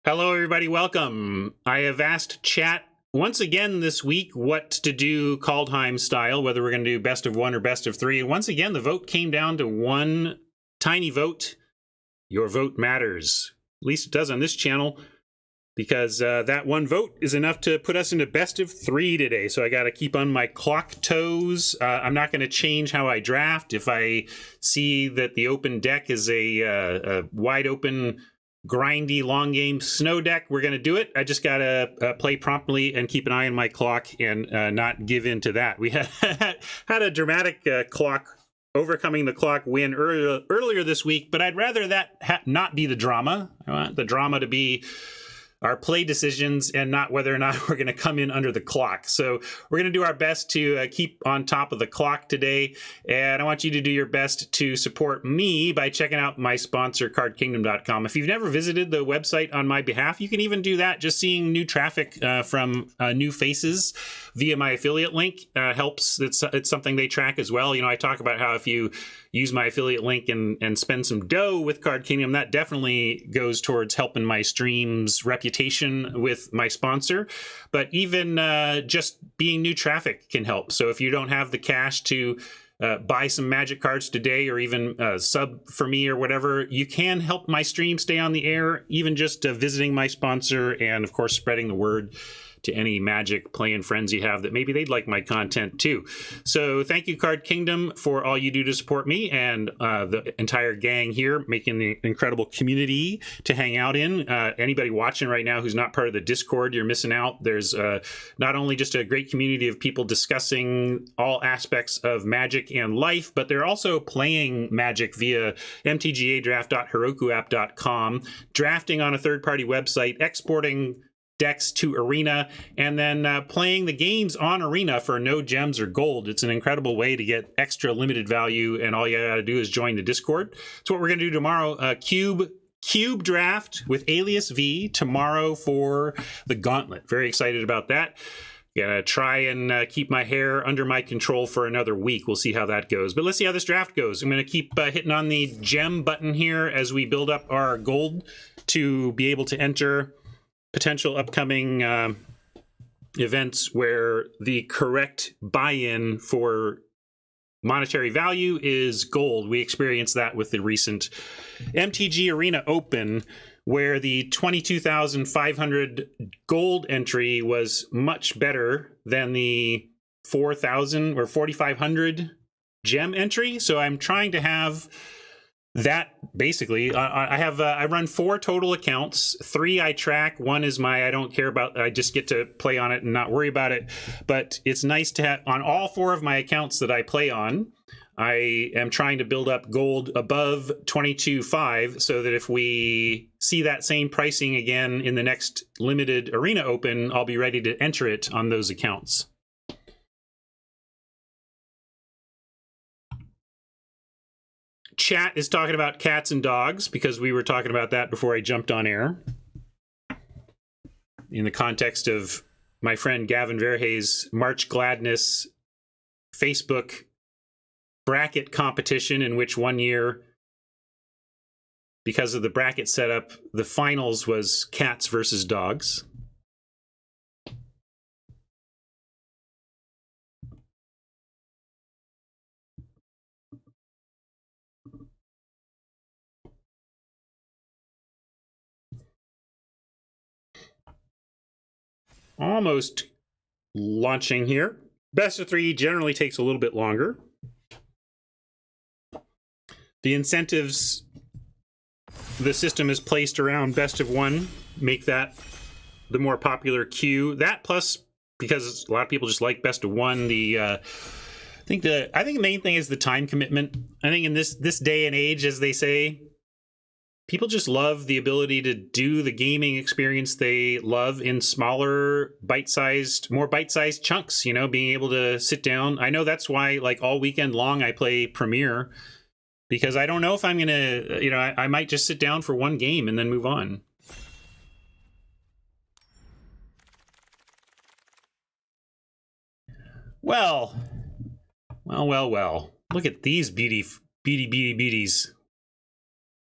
Hello, everybody. Welcome. I have asked chat once again this week what to do Kaldheim style, whether we're going to do best of one or best of three. And once again, the vote came down to one tiny vote. Your vote matters. At least it does on this channel, because that one vote is enough to put us into best of three today. So I got to keep on my clock toes. I'm not going to change how I draft. If I see that the open deck is a wide open, grindy, long game snow deck, we're going to do it. I just got to play promptly and keep an eye on my clock and not give in to that. We had a dramatic clock overcoming the clock win earlier this week, but I'd rather that not be the drama. I want the drama to be our play decisions and not whether or not we're going to come in under the clock. So we're going to do our best to keep on top of the clock today. And I want you to do your best to support me by checking out my sponsor, CardKingdom.com. If you've never visited the website on my behalf, you can even do that. Just seeing new traffic from new faces via my affiliate link helps. It's something they track as well. You know, I talk about how if you use my affiliate link and spend some dough with Card Kingdom, that definitely goes towards helping my stream's reputation with my sponsor. But even just being new traffic can help. So if you don't have the cash to buy some Magic cards today, or even sub for me or whatever, you can help my stream stay on the air, even just visiting my sponsor and, of course, spreading the word to any Magic playing friends you have that maybe they'd like my content too. So thank you, Card Kingdom, for all you do to support me and the entire gang here, making the incredible community to hang out in. Anybody watching right now who's not part of the Discord, you're missing out. There's not only just a great community of people discussing all aspects of Magic and life, but they're also playing Magic via MTGAdraft.herokuapp.com, drafting on a third-party website, exporting decks to Arena, and then playing the games on Arena for no gems or gold. It's an incredible way to get extra limited value, and all you gotta do is join the Discord. That's what we're gonna do tomorrow. Cube draft with Alias V tomorrow for the Gauntlet. Very excited about that. Gonna try and keep my hair under my control for another week. We'll see how that goes. But let's see how this draft goes. I'm gonna keep hitting on the gem button here as we build up our gold to be able to enter potential upcoming events where the correct buy-in for monetary value is gold. We experienced that with the recent MTGArena Open, where the 22,500 gold entry was much better than the 4,000 or 4,500 gem entry. So I'm trying to have that basically. I run 4 total accounts. 3 I track. 1 is my I don't care about. I just get to play on it and not worry about it. But it's nice to have on all 4 of my accounts that I play on. I am trying to build up gold above 22.5 so that if we see that same pricing again in the next limited Arena Open, I'll be ready to enter it on those accounts. Chat is talking about cats and dogs because we were talking about that before I jumped on air. In the context of my friend Gavin Verhey's March Gladness Facebook bracket competition, in which one year, because of the bracket setup, the finals was cats versus dogs. Almost launching here. Best of 3 generally takes a little bit longer. The incentives the system is placed around best of 1 make that the more popular queue. That plus, because a lot of people just like best of 1, I think the main thing is the time commitment. I think in this day and age, as they say, people just love the ability to do the gaming experience they love in smaller, more bite-sized chunks, you know, being able to sit down. I know that's why, like, all weekend long I play Premier, because I don't know if I'm going to, you know, I might just sit down for 1 game and then move on. Well. Look at these beauties.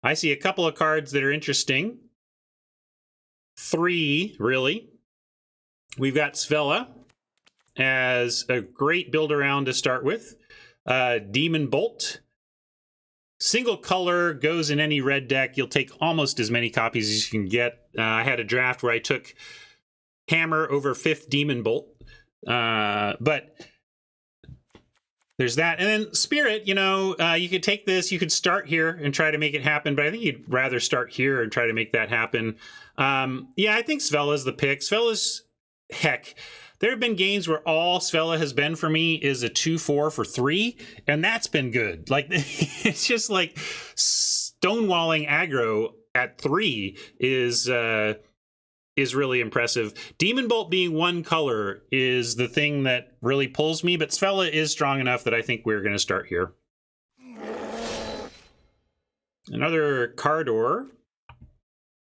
I see a couple of cards that are interesting. 3, really. We've got Svella as a great build around to start with. Demon Bolt. Single color goes in any red deck. You'll take almost as many copies as you can get. I had a draft where I took Hammer over 5th Demon Bolt. But there's that. And then Spirit, you know, you could take this, you could start here and try to make it happen, but I think you'd rather start here and try to make that happen. Yeah, I think Svella's the pick. Svella's, heck, there have been games where all Svella has been for me is a 2/4 for 3, and that's been good. Like, it's just like stonewalling aggro at 3 is really impressive. Demon Bolt being 1 color is the thing that really pulls me, but Svella is strong enough that I think we're going to start here. Another Cardor.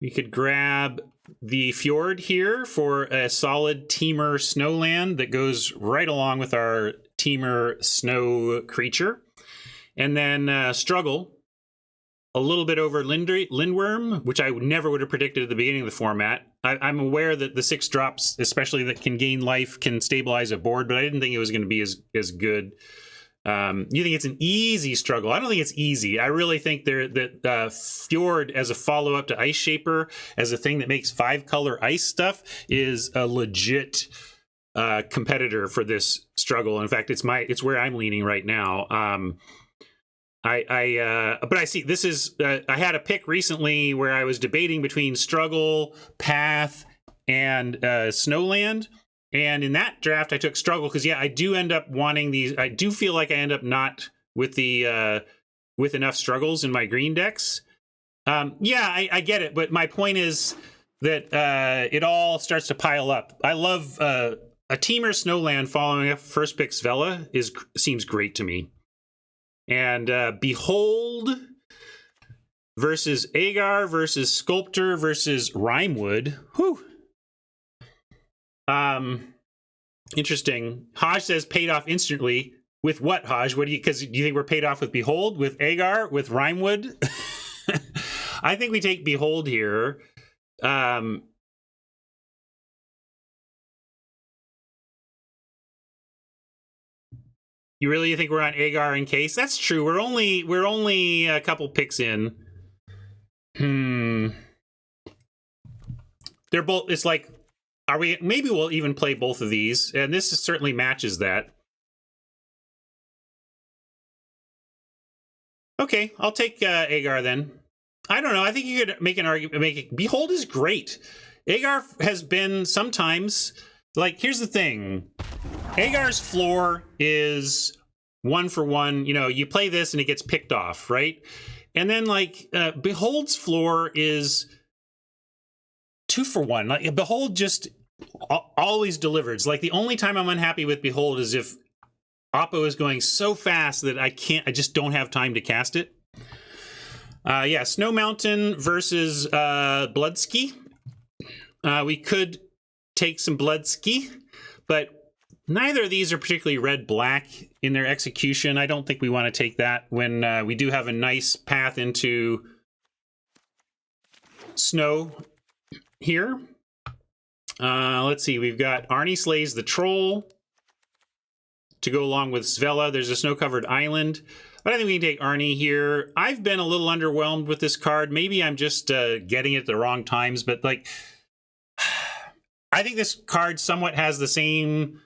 We could grab the Fjord here for a solid Teamer Snowland that goes right along with our Teamer Snow creature. And then Struggle. A little bit over Lindworm, which I never would have predicted at the beginning of the format. I'm aware that the 6 drops, especially that can gain life, can stabilize a board, but I didn't think it was going to be as good. You think it's an easy Struggle? I don't think it's easy. I really think that Fjord as a follow-up to Ice Shaper, as a thing that makes 5-color ice stuff, is a legit competitor for this Struggle. In fact, it's where I'm leaning right now. But I see this is, I had a pick recently where I was debating between Struggle, Path, and Snowland. And in that draft, I took Struggle because, yeah, I do end up wanting these. I do feel like I end up not with the with enough struggles in my green decks. Yeah, I get it. But my point is that it all starts to pile up. I love a Teamer Snowland following up first pick Svella seems great to me. And Behold versus Agar versus Sculptor versus Rimewood. Whew. Interesting. Haj says paid off instantly. With what, Haj? What do you think we're paid off with Behold, with Agar, with Rimewood? I think we take Behold here. You really think we're on Agar in case? That's true. We're only a couple picks in. They're both. It's like, are we? Maybe we'll even play both of these, and this certainly matches that. Okay, I'll take Agar then. I don't know. I think you could make an argument. Behold is great. Agar has been sometimes. Like, here's the thing. Agar's floor is 1 for 1. You know, you play this and it gets picked off, right? And then, like, Behold's floor is 2 for 1. Like, Behold just always delivers. Like, the only time I'm unhappy with Behold is if Oppo is going so fast that I just don't have time to cast it. Yeah, Snow Mountain versus Bloodski. We could take some Bloodski, but neither of these are particularly red-black in their execution. I don't think we want to take that when we do have a nice path into snow here. Let's see, we've got Arnie Slays the Troll to go along with Svella. There's a snow-covered island. But I think we can take Arnie here. I've been a little underwhelmed with this card. Maybe I'm just getting it at the wrong times, but like, I think this card somewhat has the same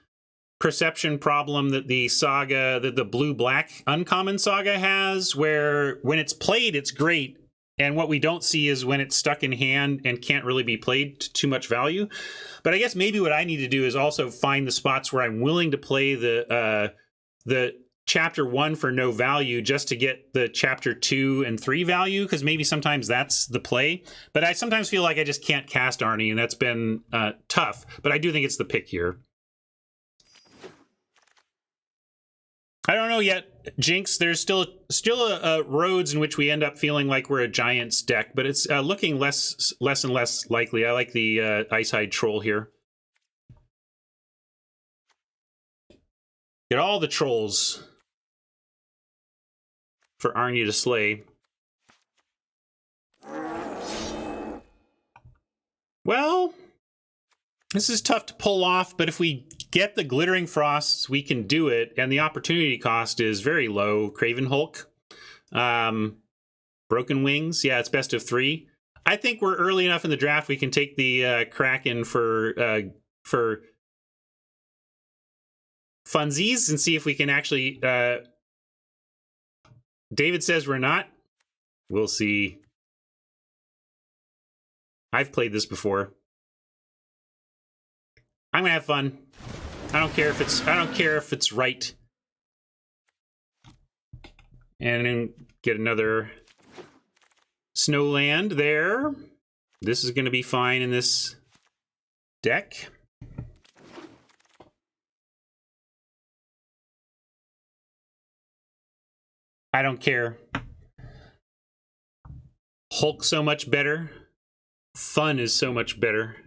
perception problem that the saga, that the blue-black uncommon saga has, where when it's played, it's great. And what we don't see is when it's stuck in hand and can't really be played to too much value. But I guess maybe what I need to do is also find the spots where I'm willing to play the chapter 1 for no value just to get the chapter 2 and 3 value, because maybe sometimes that's the play. But I sometimes feel like I just can't cast Arnie, and that's been tough. But I do think it's the pick here. I don't know yet, Jinx. There's still roads in which we end up feeling like we're a Giants deck, but it's looking less and less likely. I like the Icehide Troll here. Get all the trolls for Arnie to slay. Well, this is tough to pull off, but if we get the Glittering Frosts, we can do it, and the opportunity cost is very low. Craven Hulk. Broken Wings. Yeah, it's best of 3. I think we're early enough in the draft we can take the Kraken for funsies and see if we can actually... David says we're not. We'll see. I've played this before. I'm gonna have fun. I don't care if it's right. And then get another Snowland there. This is gonna be fine in this deck. I don't care. Hulk so much better. Fun is so much better.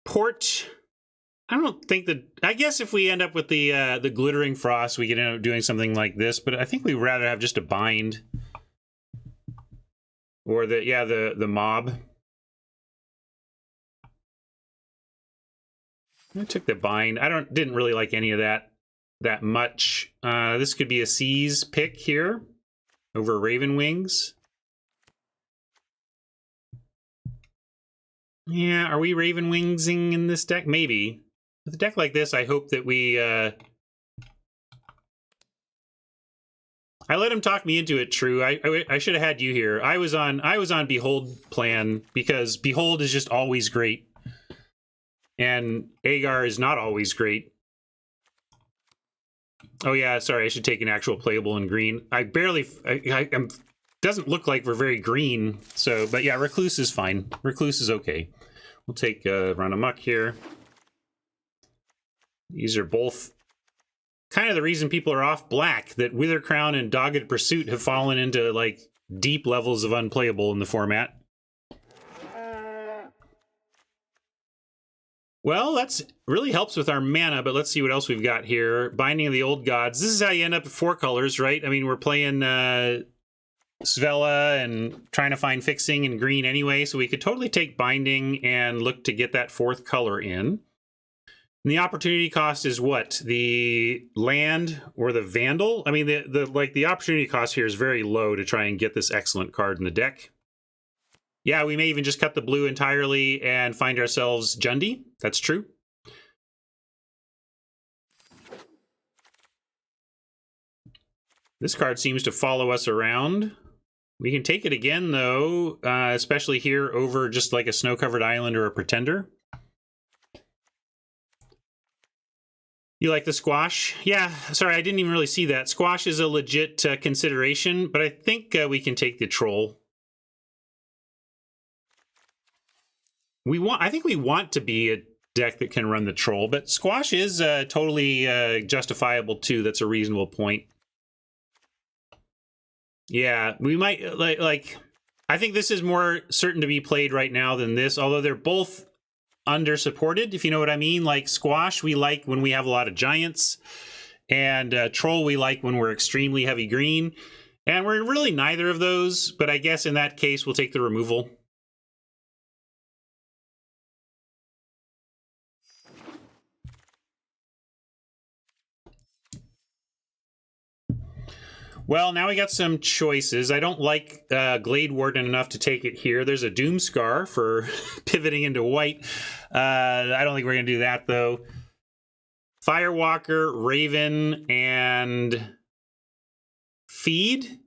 Port. I don't think that... I guess if we end up with the Glittering Frost, we could end up doing something like this, but I think we'd rather have just a bind. Or the mob. I took the bind. Didn't really like any of that much. This could be a Seize pick here over Raven Wings. Yeah, are we Raven Wingsing in this deck? Maybe. With a deck like this, I hope that we... I let him talk me into it, True. I should have had you here. I was on Behold plan because Behold is just always great. And Agar is not always great. Oh yeah, sorry, I should take an actual playable in green. Doesn't look like we're very green, so, but yeah, Recluse is fine. Recluse is okay. We'll take Run Amok here. These are both kind of the reason people are off black, that Wither Crown and Dogged Pursuit have fallen into, like, deep levels of unplayable in the format. Well, that's really helps with our mana, but let's see what else we've got here. Binding of the Old Gods. This is how you end up with 4 colors, right? I mean, we're playing Svella and trying to find fixing in green anyway, so we could totally take Binding and look to get that 4th color in. And the opportunity cost is what? The land or the Vandal? I mean, the opportunity cost here is very low to try and get this excellent card in the deck. Yeah, we may even just cut the blue entirely and find ourselves Jundi. That's true. This card seems to follow us around. We can take it again, though, especially here over just like a snow-covered island or a Pretender. You like the Squash? Yeah, sorry, I didn't even really see that. Squash is a legit consideration, but I think we can take the Troll. I think we want to be a deck that can run the Troll, but Squash is totally justifiable too. That's a reasonable point. Yeah, we might like. I think this is more certain to be played right now than this, although they're both under-supported, if you know what I mean. Like Squash, we like when we have a lot of giants, and Troll we like when we're extremely heavy green, and we're really neither of those. But I guess in that case, we'll take the removal. Well, now we got some choices. I don't like Glade Warden enough to take it here. There's a Doomscar for pivoting into white. I don't think we're going to do that, though. Firewalker, Raven, and Feed.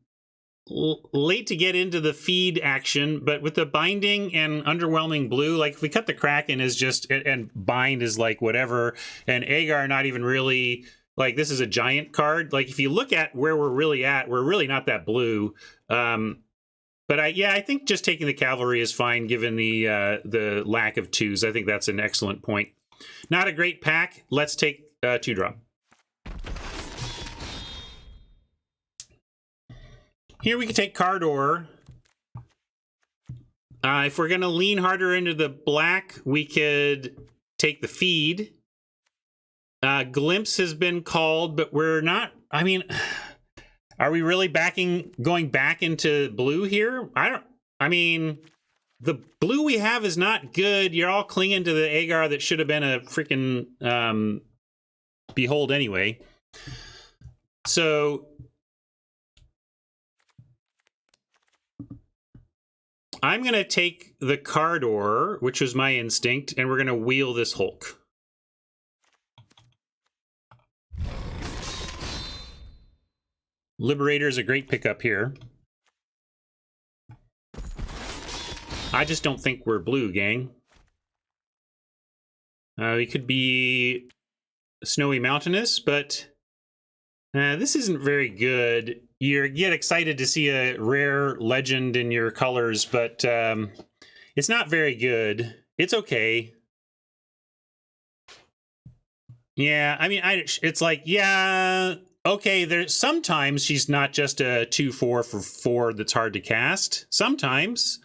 Late to get into the Feed action, but with the Binding and Underwhelming Blue, like if we cut the Kraken as just, and Bind is like whatever, and Agar not even really... Like, this is a giant card. Like, if you look at where we're really at, we're really not that blue. But I think just taking the Cavalry is fine, given the lack of 2s. I think that's an excellent point. Not a great pack. Let's take 2-drop. Here we can take Cardor. If we're going to lean harder into the black, we could take the Feed. Glimpse has been called, but we're not... I mean, are we really going back into blue here? I mean, the blue we have is not good. You're all clinging to the Agar that should have been a freaking Behold anyway. So I'm going to take the Cardor, which was my instinct, and we're going to wheel this Hulk. Liberator is a great pickup here. I just don't think we're blue, gang. We could be Snowy Mountainous, but this isn't very good. You get excited to see a rare legend in your colors, but it's not very good. It's okay. Yeah, I mean, it's like, yeah, okay, there's sometimes she's not just a 2/4 for 4 that's hard to cast. Sometimes.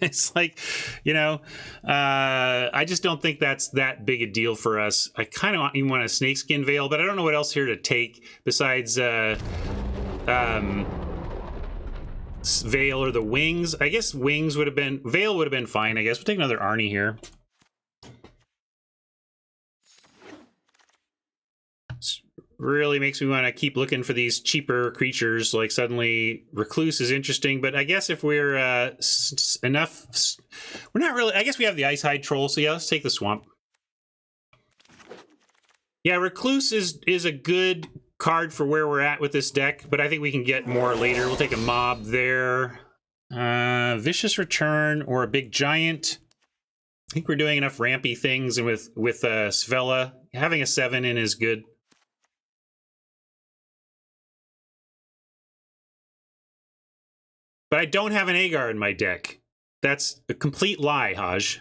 It's like, you know, I just don't think that's that big a deal for us. I kind of want a Snakeskin Veil, but I don't know what else here to take besides Veil or the Wings. I guess Wings would have been, Veil would have been fine, I guess. We'll take another Arnie here. Really makes me want to keep looking for these cheaper creatures. Like suddenly Recluse is interesting, but I guess if we're enough, we're not really. I guess we have the Icehide Troll, so yeah, let's take the Swamp. Yeah, Recluse is a good card for where we're at with this deck, but I think we can get more later. We'll take a Mob there, Vicious Return or a Big Giant. I think we're doing enough rampy things, and with Svella having a 7 in is good. But I don't have an Agar in my deck. That's a complete lie, Haj.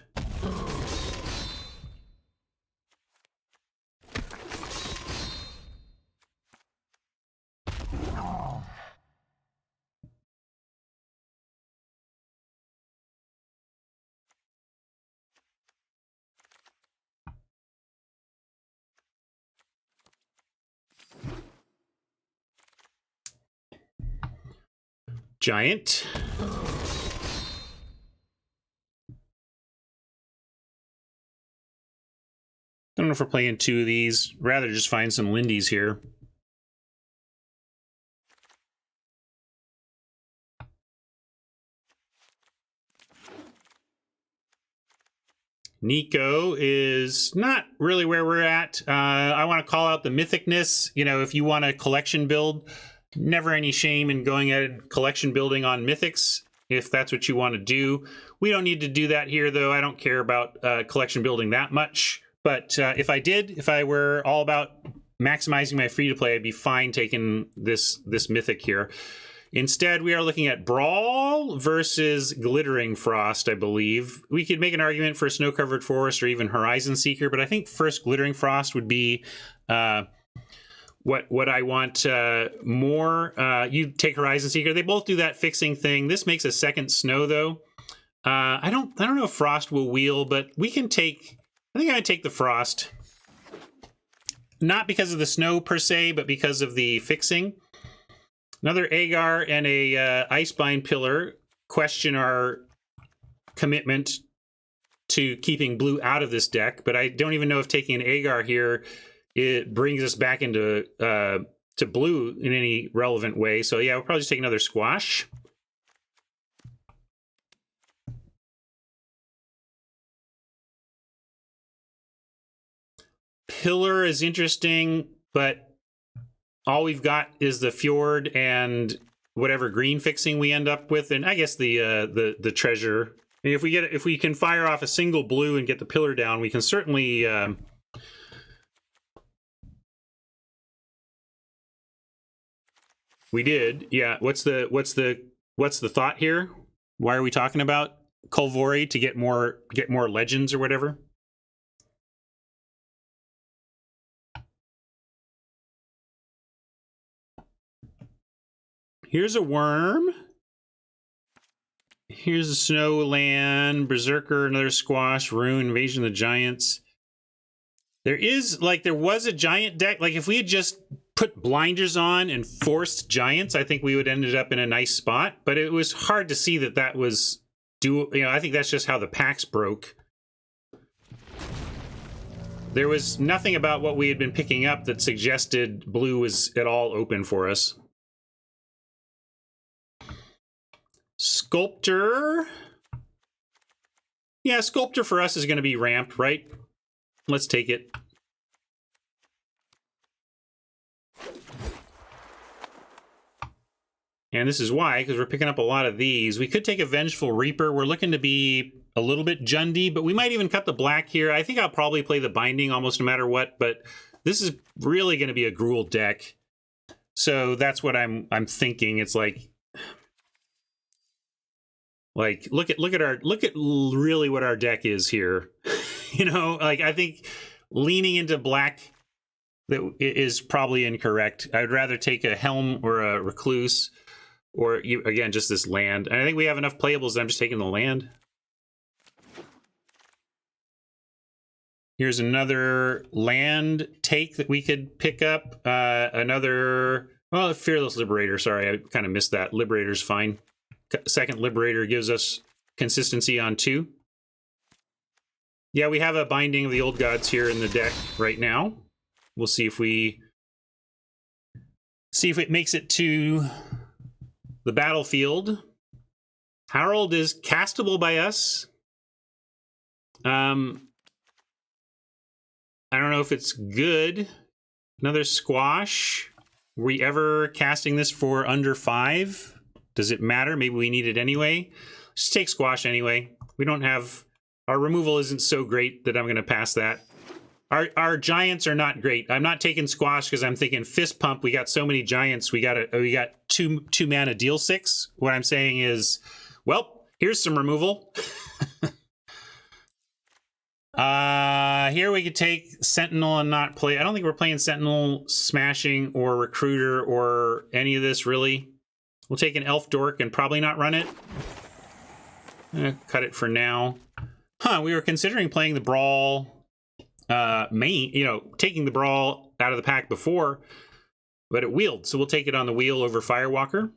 Giant. Don't know if we're playing 2 of these. Rather just find some Lindies here. Nico is not really where we're at. I want to call out the mythicness. You know, if you want a collection build, never any shame in going at collection building on mythics, if that's what you want to do. We don't need to do that here, though. I don't care about collection building that much. But if I were all about maximizing my free-to-play, I'd be fine taking this mythic here. Instead, we are looking at Brawl versus Glittering Frost, I believe. We could make an argument for Snow-Covered Forest or even Horizon Seeker, but I think first Glittering Frost would be what I want more. You take Horizon Seeker. They both do that fixing thing. This makes a second Snow, though. I don't know if Frost will wheel, but we can take... I think I'm going to take the Frost. Not because of the Snow per se, but because of the fixing. Another Agar and a Icebind Pillar question our commitment to keeping blue out of this deck, but I don't even know if taking an Agar here, it brings us back into to blue in any relevant way. So yeah, we'll probably just take another Squash. Pillar is interesting, but all we've got is the Fjord and whatever green fixing we end up with, and I guess the treasure. I mean, if we can fire off a single blue and get the Pillar down, we can certainly. We did, yeah. What's the thought here? Why are we talking about Kolvori to get more legends or whatever? Here's a Worm. Here's a Snowland, Berserker, another Squash, Rune, Invasion of the Giants. There was a giant deck. Like if we had just put blinders on and forced giants, I think we would ended up in a nice spot. But it was hard to see that was I think that's just how the packs broke. There was nothing about what we had been picking up that suggested blue was at all open for us. Sculptor. Yeah, Sculptor for us is going to be ramp, right? Let's take it. And this is why, because we're picking up a lot of these. We could take a Vengeful Reaper. We're looking to be a little bit Jundy, but we might even cut the black here. I think I'll probably play the Binding almost no matter what, but this is really going to be a Gruul deck. So that's what I'm thinking. It's like look at really what our deck is here. You know, like I think leaning into black that is probably incorrect. I'd rather take a Helm or a Recluse. Or, again, just this land. And I think we have enough playables that I'm just taking the land. Here's another land take that we could pick up. Another, well, Fearless Liberator. Sorry, I kind of missed that. Liberator's fine. Second Liberator gives us consistency on 2. Yeah, we have a Binding of the Old Gods here in the deck right now. We'll see if it makes it to the battlefield. Harold is castable by us. I don't know if it's good. Another Squash. Were we ever casting this for under 5? Does it matter? Maybe we need it anyway. Just take Squash anyway. We don't have... Our removal isn't so great that I'm going to pass that. Our giants are not great. I'm not taking Squash because I'm thinking Fist Pump. We got so many giants. We got two mana deal 6. What I'm saying is, well, here's some removal. Here we could take Sentinel and not play. I don't think we're playing Sentinel, Smashing, or Recruiter, or any of this really. We'll take an Elf Dork and probably not run it. Cut it for now. We were considering playing the Brawl. Taking the Brawl out of the pack before, but it wheeled, so we'll take it on the wheel over Firewalker.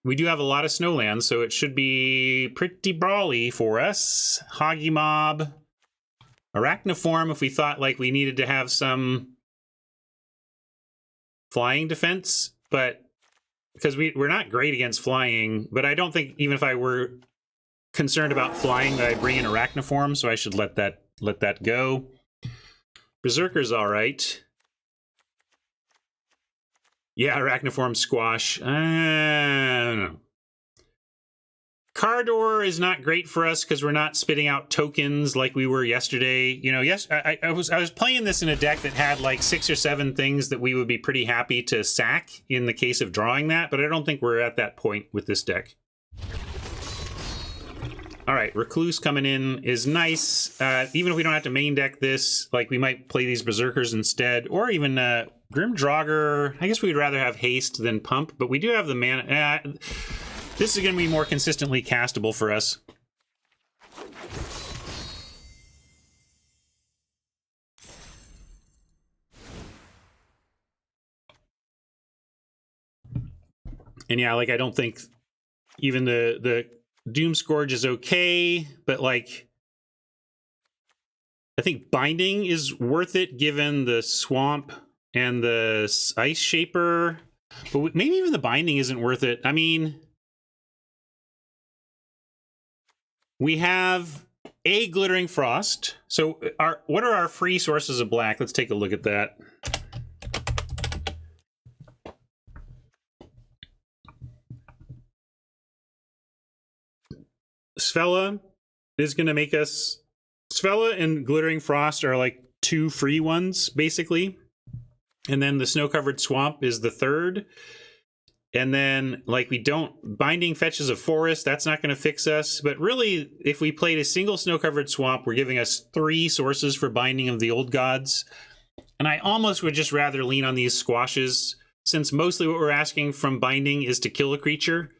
We do have a lot of snowlands, so it should be pretty brawly for us. Hoggy Mob, Arachnoform if we thought like we needed to have some flying defense, but because we're not great against flying, but I don't think even if I were concerned about flying that I bring in Arachnoform, so I should let that go. Berserker's all right. Yeah, Arachnoform Squash. I don't know. Cardor is not great for us because we're not spitting out tokens like we were yesterday. You know, I was playing this in a deck that had like 6 or 7 things that we would be pretty happy to sack in the case of drawing that, but I don't think we're at that point with this deck. All right, Recluse coming in is nice. Even if we don't have to main deck this, like we might play these Berserkers instead, or even Grim Draugr. I guess we'd rather have haste than pump, but we do have the mana. This is going to be more consistently castable for us. And yeah, like I don't think even the Doom Scourge is okay, but like I think Binding is worth it given the Swamp and the Ice Shaper, but maybe even the Binding isn't worth it. I mean, we have a Glittering Frost. So what are our free sources of black? Let's take a look at that. Svella is going to make us... Svella and Glittering Frost are like 2 free ones, basically. And then the Snow-Covered Swamp is the 3rd. And then, like, we don't... Binding fetches a forest. That's not going to fix us. But really, if we played a single Snow-Covered Swamp, we're giving us 3 sources for Binding of the Old Gods. And I almost would just rather lean on these Squashes, since mostly what we're asking from Binding is to kill a creature.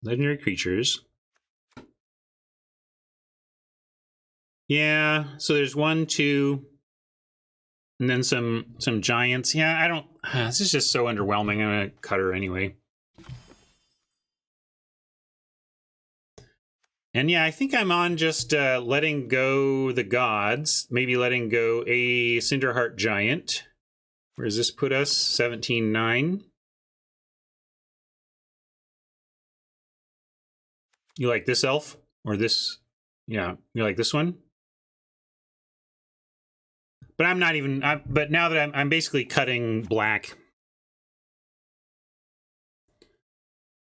Legendary creatures. Yeah, so there's 1, 2, and then some giants. Yeah, I don't... This is just so underwhelming. I'm going to cut her anyway. And yeah, I think I'm on just letting go the gods. Maybe letting go a Cinderheart Giant. Where does this put us? 17-9. You like this elf? Or this? Yeah, you like this one? But I'm not even... but now that I'm basically cutting black...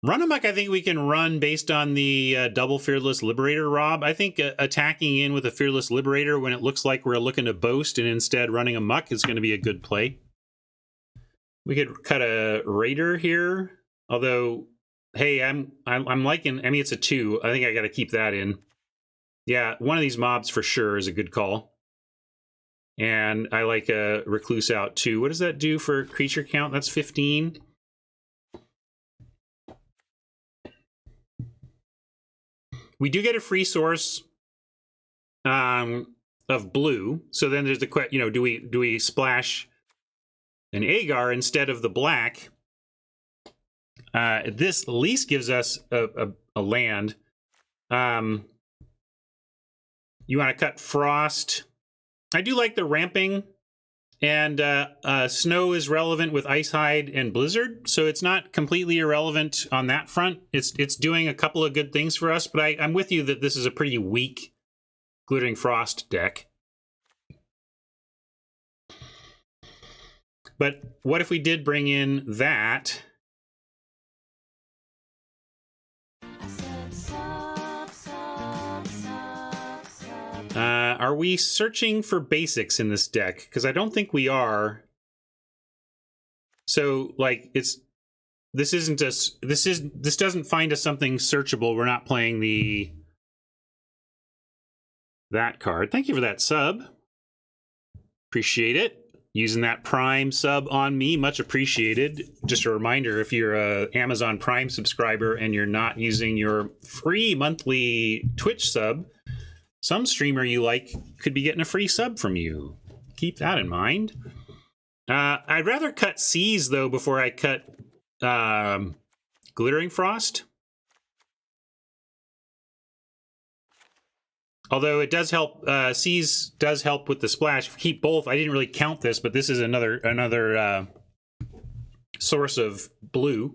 Run amok, I think we can run based on the double Fearless Liberator, Rob. I think attacking in with a Fearless Liberator when it looks like we're looking to boast and instead running amok is going to be a good play. We could cut a Raider here, although, hey, I'm liking... I mean, it's a 2. I think I got to keep that in. Yeah, one of these mobs for sure is a good call. And I like a Recluse out too. What does that do for creature count? That's 15. We do get a free source of blue. So then there's the question, you know, do we splash an Agar instead of the black? This at least gives us a land. You want to cut Frost. I do like the ramping. And snow is relevant with Icehide and Blizzard, so it's not completely irrelevant on that front. It's doing a couple of good things for us, but I'm with you that this is a pretty weak Glittering Frost deck. But what if we did bring in that? Are we searching for basics in this deck? Because I don't think we are. So, like, this doesn't find us something searchable. We're not playing that card. Thank you for that sub. Appreciate it. Using that Prime sub on me, much appreciated. Just a reminder, if you're a Amazon Prime subscriber and you're not using your free monthly Twitch sub, some streamer you like could be getting a free sub from you. Keep that in mind. I'd rather cut Seas, though, before I cut Glittering Frost. Although it does help, Seas does help with the splash. If you keep both, I didn't really count this, but this is another source of blue.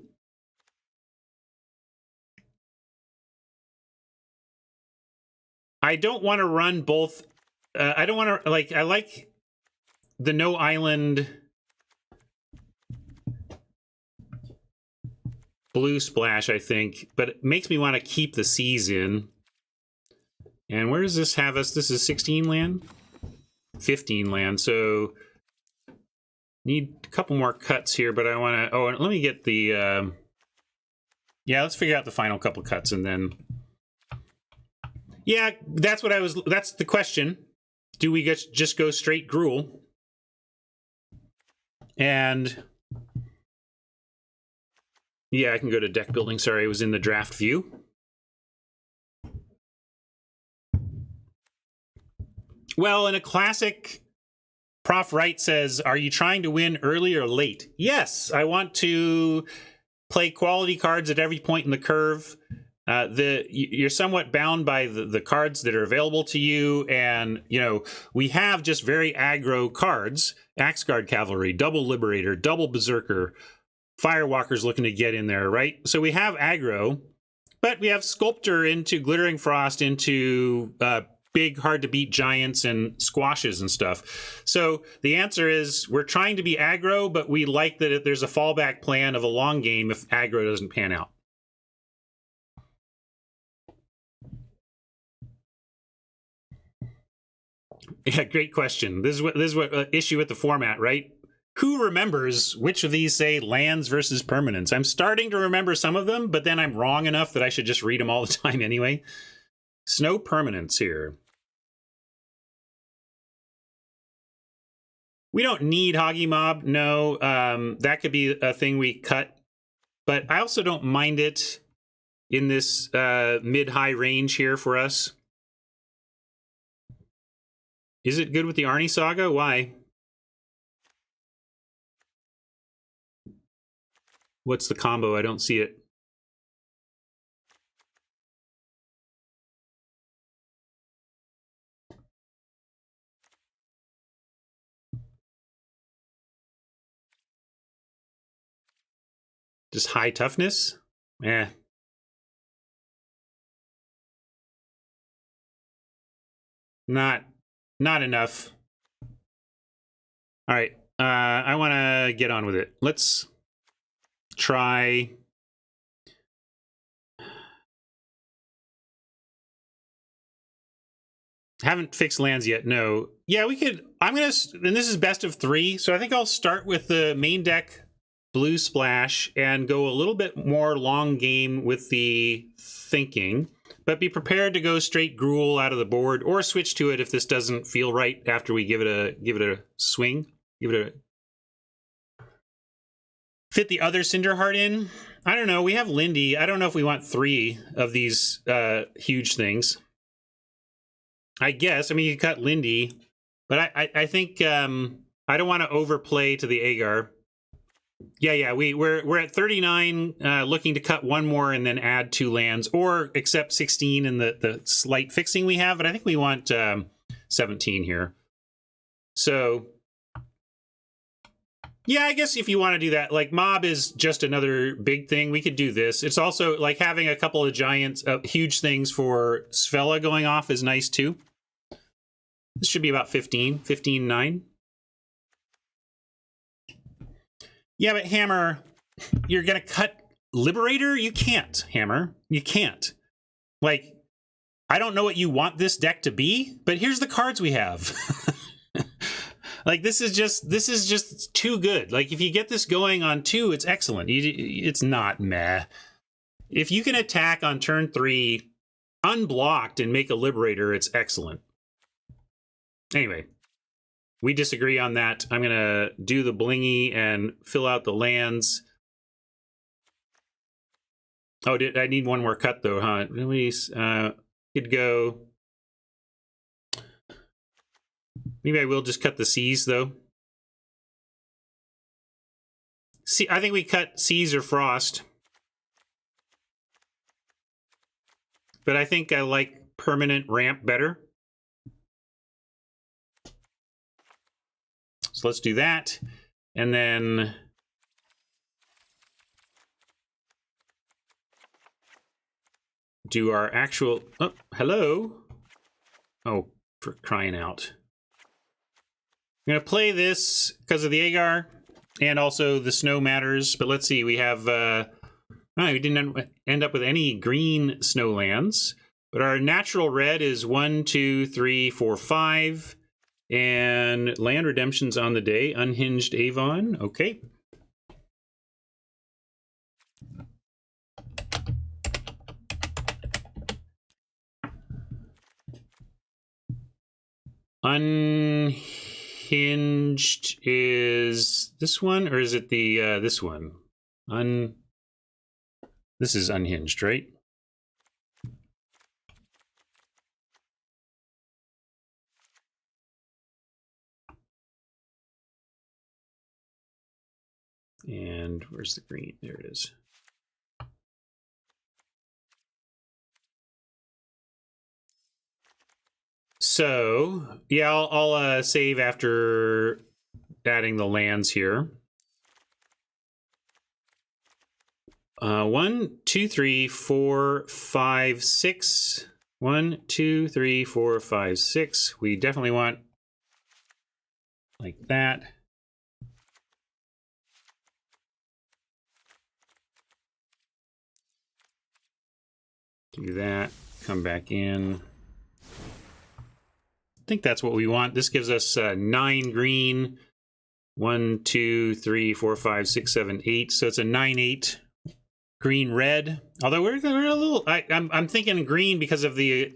I don't want to run both. I don't want to, like, I like the no island blue splash, I think, but it makes me want to keep the Seas in. And where does this have us? This is 16 land? 15 land, so need a couple more cuts here, but I want to... Oh, let me get the... Yeah, let's figure out the final couple cuts and then... Yeah, that's what I was... That's the question. Do we just go straight Gruul? And... Yeah, I can go to deck building. Sorry, I was in the draft view. Well, in a classic, Prof. Wright says, are you trying to win early or late? Yes, I want to play quality cards at every point in the curve. You're somewhat bound by the cards that are available to you, and you know we have just very aggro cards: Axeguard Cavalry, Double Liberator, Double Berserker, Firewalker's looking to get in there, right? So we have aggro, but we have Sculptor into Glittering Frost into big, hard-to-beat giants and squashes and stuff. So the answer is we're trying to be aggro, but we like that there's a fallback plan of a long game if aggro doesn't pan out. Yeah, great question. This is what issue with the format, right? Who remembers which of these say lands versus permanents? I'm starting to remember some of them, but then I'm wrong enough that I should just read them all the time anyway. Snow permanents here. We don't need Hoggy Mob, no. That could be a thing we cut. But I also don't mind it in this mid-high range here for us. Is it good with the Arnie Saga? Why? What's the combo? I don't see it. Just high toughness? Eh. Not enough. All right. I want to get on with it. Let's try. Haven't fixed lands yet. No. Yeah, we could. I'm going to. And this is best of 3. So I think I'll start with the main deck blue splash and go a little bit more long game with the thinking. But be prepared to go straight Gruul out of the board, or switch to it if this doesn't feel right after we give it a swing. Give it a fit the other Cinderheart in. I don't know. We have Lindy. I don't know if we want 3 of these huge things. I guess. I mean, you cut Lindy, but I think I don't want to overplay to the Agar. Yeah, we're at 39, looking to cut 1 more and then add 2 lands, or accept 16 in the slight fixing we have. But I think we want 17 here. So, yeah, I guess if you want to do that, like Mob is just another big thing. We could do this. It's also like having a couple of giants, huge things for Svella going off is nice too. This should be about 15-9. Yeah, but Hammer, you're going to cut Liberator? You can't, Hammer. You can't. Like, I don't know what you want this deck to be, but here's the cards we have. Like, this is just too good. Like, if you get this going on 2, it's excellent. It's not meh. If you can attack on turn 3 unblocked and make a Liberator, it's excellent. Anyway. We disagree on that. I'm going to do the blingy and fill out the lands. Oh, I need 1 more cut, though, huh? Release. Could go. Maybe I will just cut the Seas, though. See, I think we cut Seas or Frost. But I think I like permanent ramp better. So let's do that. And then do our actual... Oh, hello. Oh, for crying out. I'm going to play this because of the Agar and also the snow matters. But let's see. We have... we didn't end up with any green snow lands. But our natural red is 1, 2, 3, 4, 5... And land redemptions on the day. Unhinged Avon. Okay. Unhinged is this one, or is it the this one? This is unhinged, right? And where's the green? There it is. So, yeah, I'll save after adding the lands here. 1, 2, 3, 4, 5, 6. 1, 2, 3, 4, 5, 6. We definitely want like that. Do that. Come back in. I think that's what we want. This gives us 9 green. 1, 2, 3, 4, 5, 6, 7, 8. So it's a 9/8 green red. Although we're a little. I'm thinking green because of the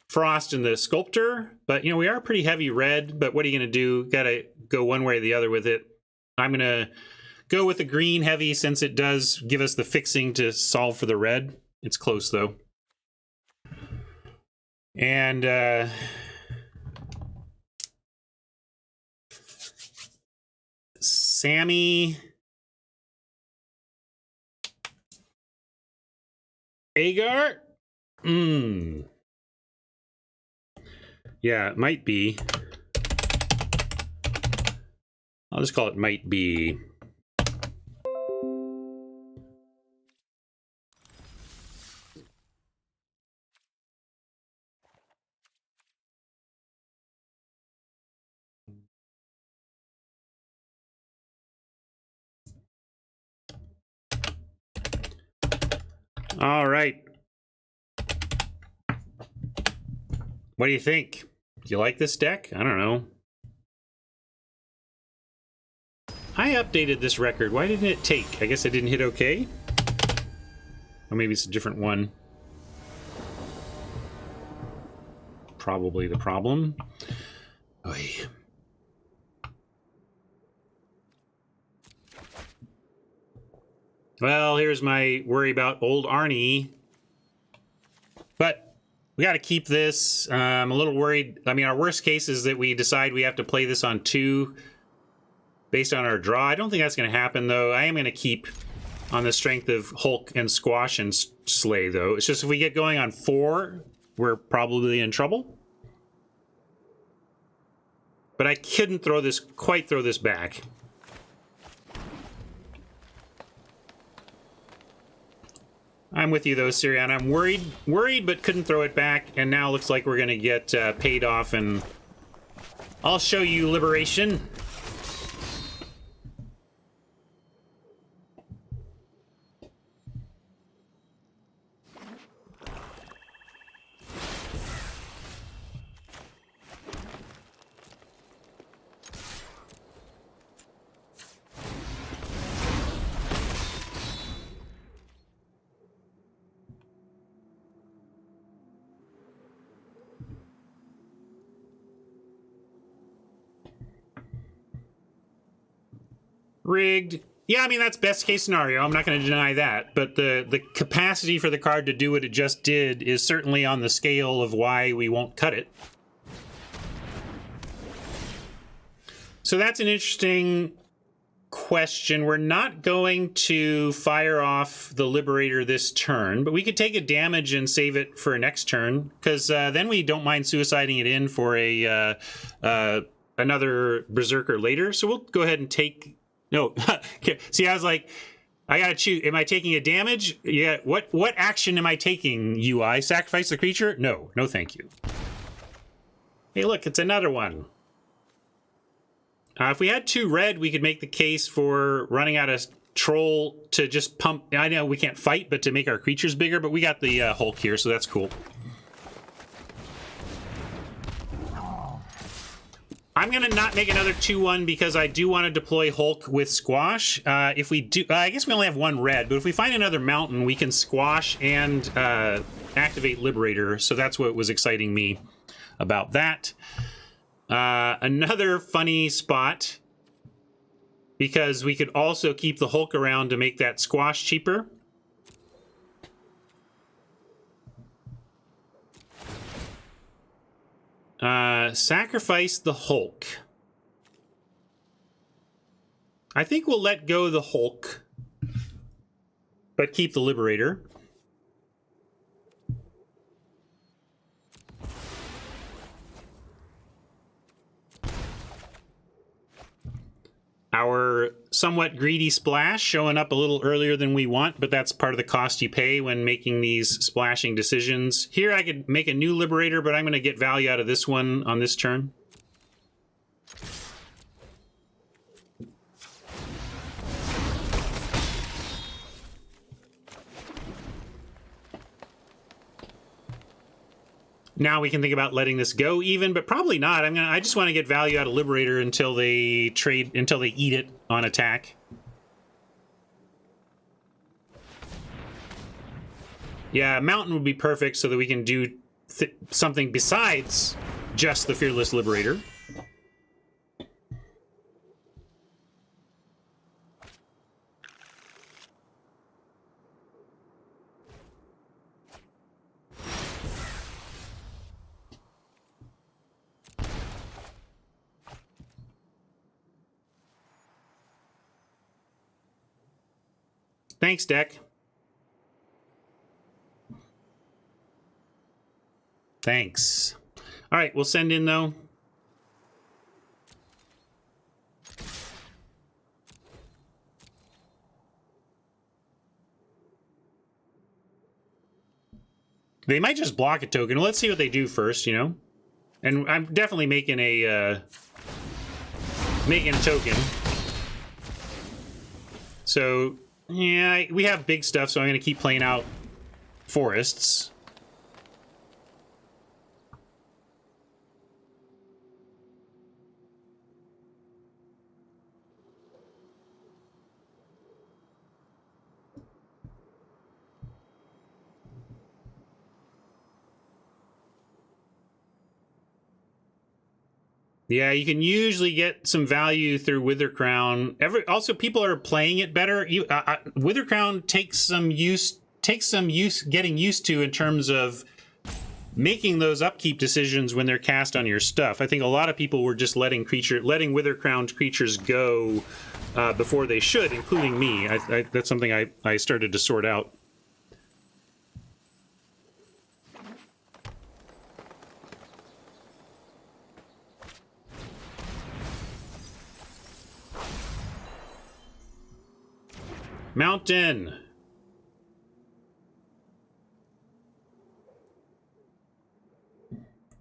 frost and the sculptor. But you know we are pretty heavy red. But what are you gonna do? Gotta go one way or the other with it. I'm gonna go with the green heavy since it does give us the fixing to solve for the red. It's close though. And Sammy. Agar? Yeah, it might be. I'll just call it might be. All right. What do you think? Do you like this deck? I don't know. I updated this record. Why didn't it take? I guess I didn't hit OK? Or maybe it's a different one. Probably the problem. Oy. Well, here's my worry about old Arnie. But we got to keep this. I'm a little worried. I mean, our worst case is that we decide we have to play this on 2 based on our draw. I don't think that's going to happen, though. I am going to keep on the strength of Hulk and Squash and Slay, though. It's just if we get going on 4, we're probably in trouble. But I couldn't quite throw this back. I'm with you, though, Sirian. I'm worried, but couldn't throw it back. And now looks like we're going to get paid off. And I'll show you Liberation. Rigged. Yeah, I mean, that's best case scenario. I'm not going to deny that. But the capacity for the card to do what it just did is certainly on the scale of why we won't cut it. So that's an interesting question. We're not going to fire off the Liberator this turn, but we could take a damage and save it for next turn, because then we don't mind suiciding it in for a another Berserker later. So we'll go ahead and take... No, see, I was like, I gotta choose. Am I taking a damage? Yeah. What action am I taking? UI sacrifice the creature? No, no, thank you. Hey, look, it's another one. If we had 2 red, we could make the case for running out of Troll to just pump. I know we can't fight, but to make our creatures bigger. But we got the Hulk here, so that's cool. I'm going to not make another 2-1 because I do want to deploy Hulk with Squash. If we do, I guess we only have 1 red, but if we find another mountain, we can Squash and activate Liberator. So that's what was exciting me about that. Another funny spot, because we could also keep the Hulk around to make that Squash cheaper. Sacrifice the Hulk. I think we'll let go the Hulk, but keep the Liberator. Our somewhat greedy splash showing up a little earlier than we want, but that's part of the cost you pay when making these splashing decisions. Here I could make a new Liberator, but I'm going to get value out of this one on this turn. Now we can think about letting this go even, but probably not. I just want to get value out of Liberator until they eat it on attack. Yeah, Mountain would be perfect so that we can do something besides just the Fearless Liberator. Thanks, deck. Thanks. All right, we'll send in, though. They might just block a token. Let's see what they do first, you know? And I'm definitely making a token. So, yeah, we have big stuff, so I'm going to keep playing out forests. Yeah, you can usually get some value through Wither Crown. Also, people are playing it better. Wither Crown takes some use getting used to in terms of making those upkeep decisions when they're cast on your stuff. I think a lot of people were just letting Wither Crown creatures go before they should, including me. That's something I started to sort out. Mountain.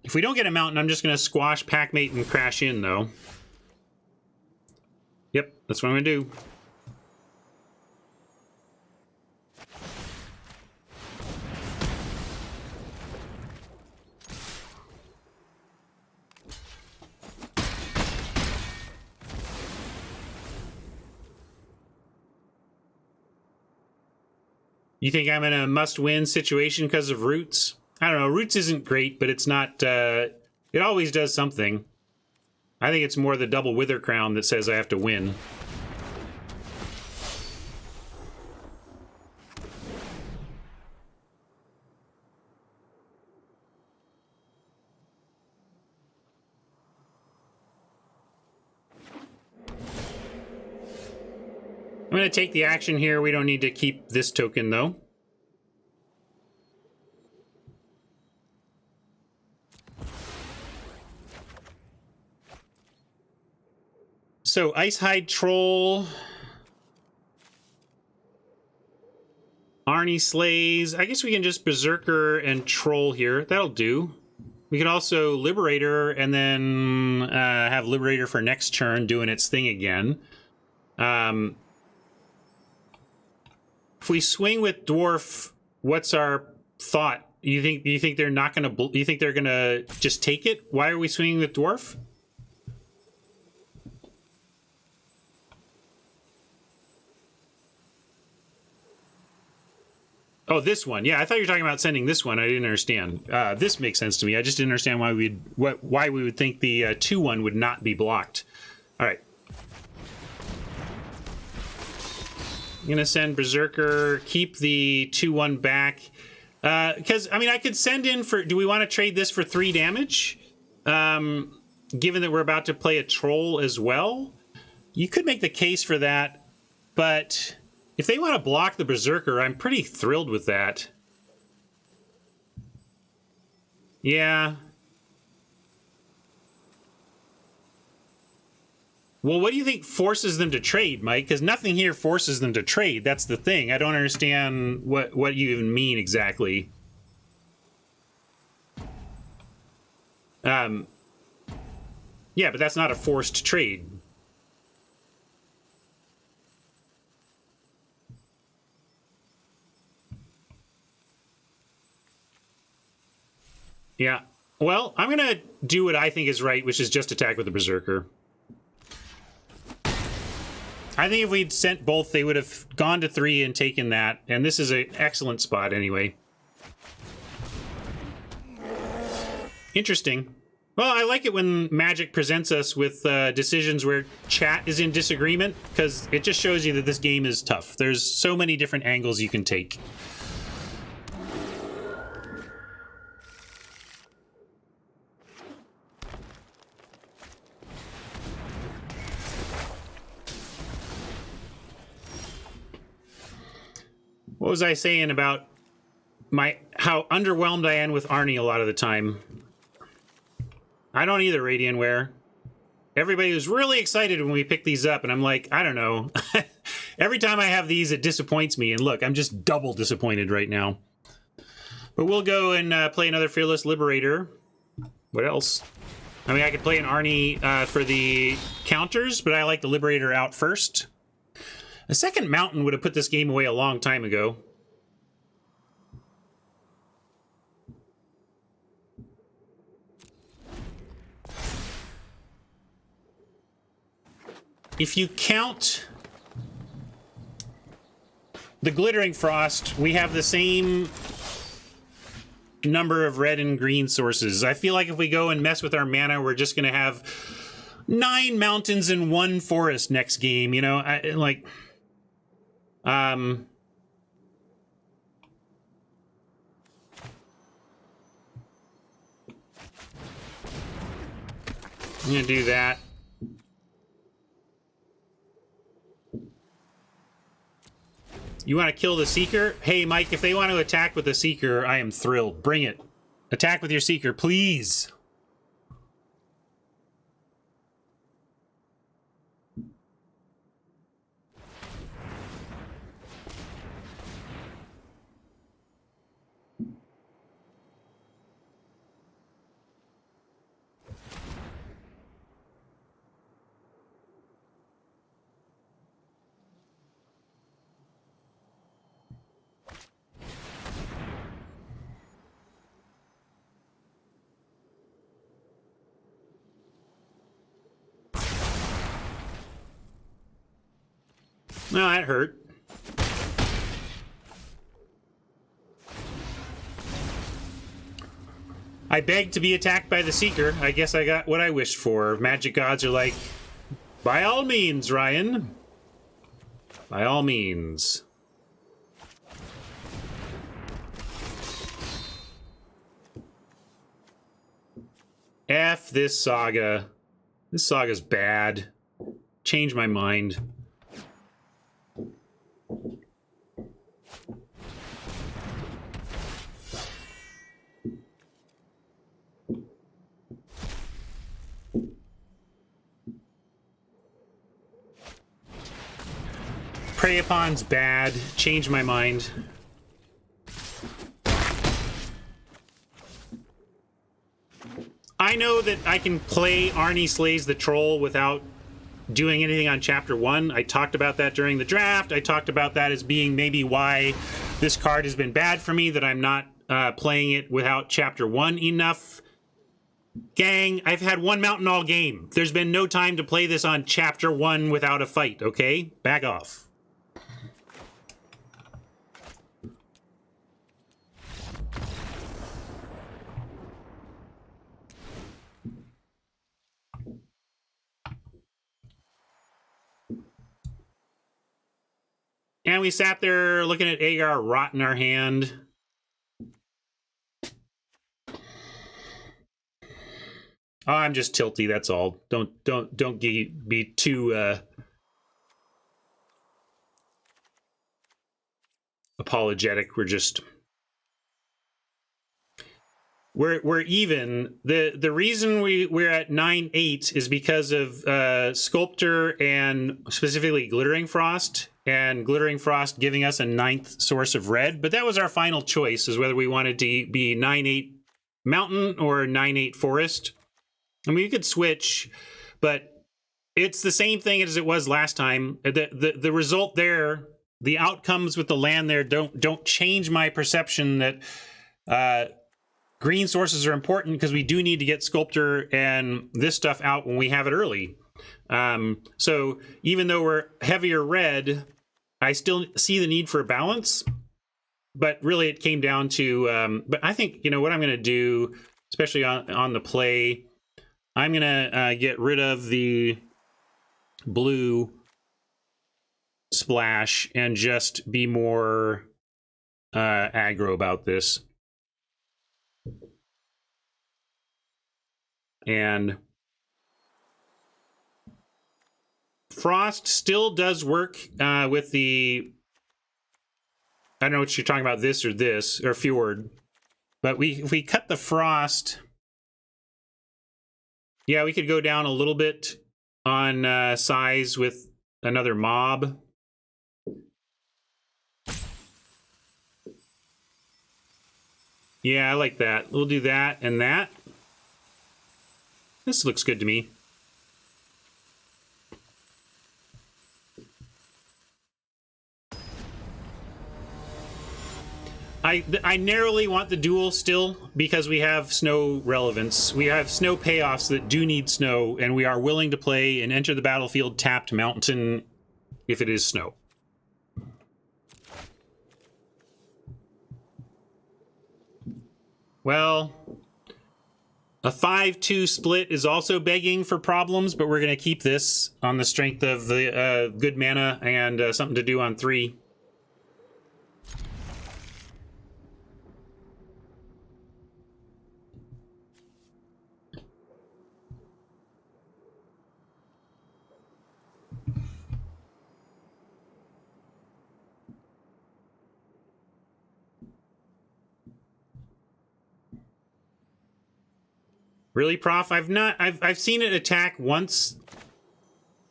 If we don't get a mountain, I'm just going to squash Packmate and crash in, though. Yep, that's what I'm going to do. You think I'm in a must-win situation because of Roots? I don't know. Roots isn't great, but it's not... it always does something. I think it's more the double Wither Crown that says I have to win. I'm going to take the action here. We don't need to keep this token, though. So, Icehide Troll. Arnie Slays. I guess we can just Berserker and Troll here. That'll do. We could also Liberator and then have Liberator for next turn doing its thing again. If we swing with Dwarf, what's our thought? You think they're not going to? You think they're going to just take it? Why are we swinging with Dwarf? Oh, this one. Yeah, I thought you were talking about sending this one. I didn't understand. This makes sense to me. I just didn't understand why we would think the 2-1 would not be blocked. All right. I'm going to send Berserker, keep the 2-1 back. Because, I mean, I could send in for... Do we want to trade this for 3 damage? Given that we're about to play a Troll as well? You could make the case for that, but if they want to block the Berserker, I'm pretty thrilled with that. Yeah. Well, what do you think forces them to trade, Mike? Because nothing here forces them to trade. That's the thing. I don't understand what you even mean exactly. Yeah, but that's not a forced trade. Yeah. Well, I'm going to do what I think is right, which is just attack with the Berserker. I think if we'd sent both, they would have gone to 3 and taken that. And this is an excellent spot anyway. Interesting. Well, I like it when Magic presents us with decisions where chat is in disagreement, because it just shows you that this game is tough. There's so many different angles you can take. What was I saying about how underwhelmed I am with Arnie a lot of the time? I don't either, Radiantware. Everybody was really excited when we picked these up, and I'm like, I don't know. Every time I have these, it disappoints me. And look, I'm just double disappointed right now. But we'll go and play another Fearless Liberator. What else? I mean, I could play an Arnie for the counters, but I like the Liberator out first. A second Mountain would have put this game away a long time ago. If you count the Glittering Frost, we have the same number of red and green sources. I feel like if we go and mess with our mana, we're just going to have 9 mountains and 1 forest next game. You know, I'm going to do that. You want to kill the Seeker? Hey, Mike, if they want to attack with the Seeker, I am thrilled. Bring it. Attack with your Seeker, please. No, that hurt. I begged to be attacked by the Seeker. I guess I got what I wished for. Magic gods are like, by all means, Ryan. By all means. F this saga. This saga's bad. Change my mind. Prey Upon's bad. Change my mind. I know that I can play Arnie Slays the Troll without doing anything on Chapter 1. I talked about that during the draft. I talked about that as being maybe why this card has been bad for me, that I'm not playing it without Chapter 1 enough. Gang, I've had 1 mountain all game. There's been no time to play this on Chapter 1 without a fight, okay? Back off. And we sat there looking at Agar rot in our hand. Oh, I'm just tilty, that's all. Don't be too apologetic. We're even. The reason we're at 9-8 is because of Sculptor and specifically Glittering Frost, and Glittering Frost giving us a 9th source of red. But that was our final choice, is whether we wanted to be 9-8 Mountain or 9-8 Forest. I mean, you could switch, but it's the same thing as it was last time. The result there, the outcomes with the land there don't change my perception that green sources are important, because we do need to get Sculptor and this stuff out when we have it early. So even though we're heavier red, I still see the need for a balance. But really, it came down to. But I think, you know what I'm going to do, especially on the play. I'm going to get rid of the blue splash and just be more aggro about this. And Frost still does work with the I don't know what you're talking about, this or Fjord. But if we cut the frost, yeah, we could go down a little bit on size with another mob. Yeah, I like that. We'll do that and that. This looks good to me. I narrowly want the duel still because we have snow relevance. We have snow payoffs that do need snow, and we are willing to play and enter the battlefield tapped mountain if it is snow. Well, a 5-2 split is also begging for problems, but we're going to keep this on the strength of the good mana and something to do on 3. Really, Prof? I've seen it attack once.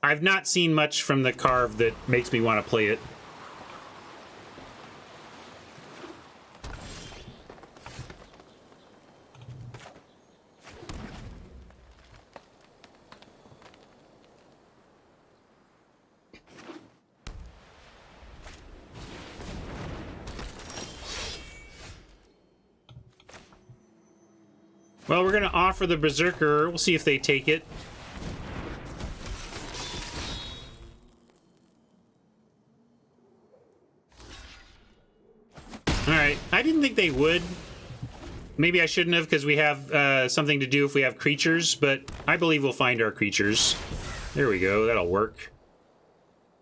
I've not seen much from the carve that makes me want to play it. Well, we're going to offer the Berserker. We'll see if they take it. Alright, I didn't think they would. Maybe I shouldn't have, because we have something to do if we have creatures, but I believe we'll find our creatures. There we go, that'll work.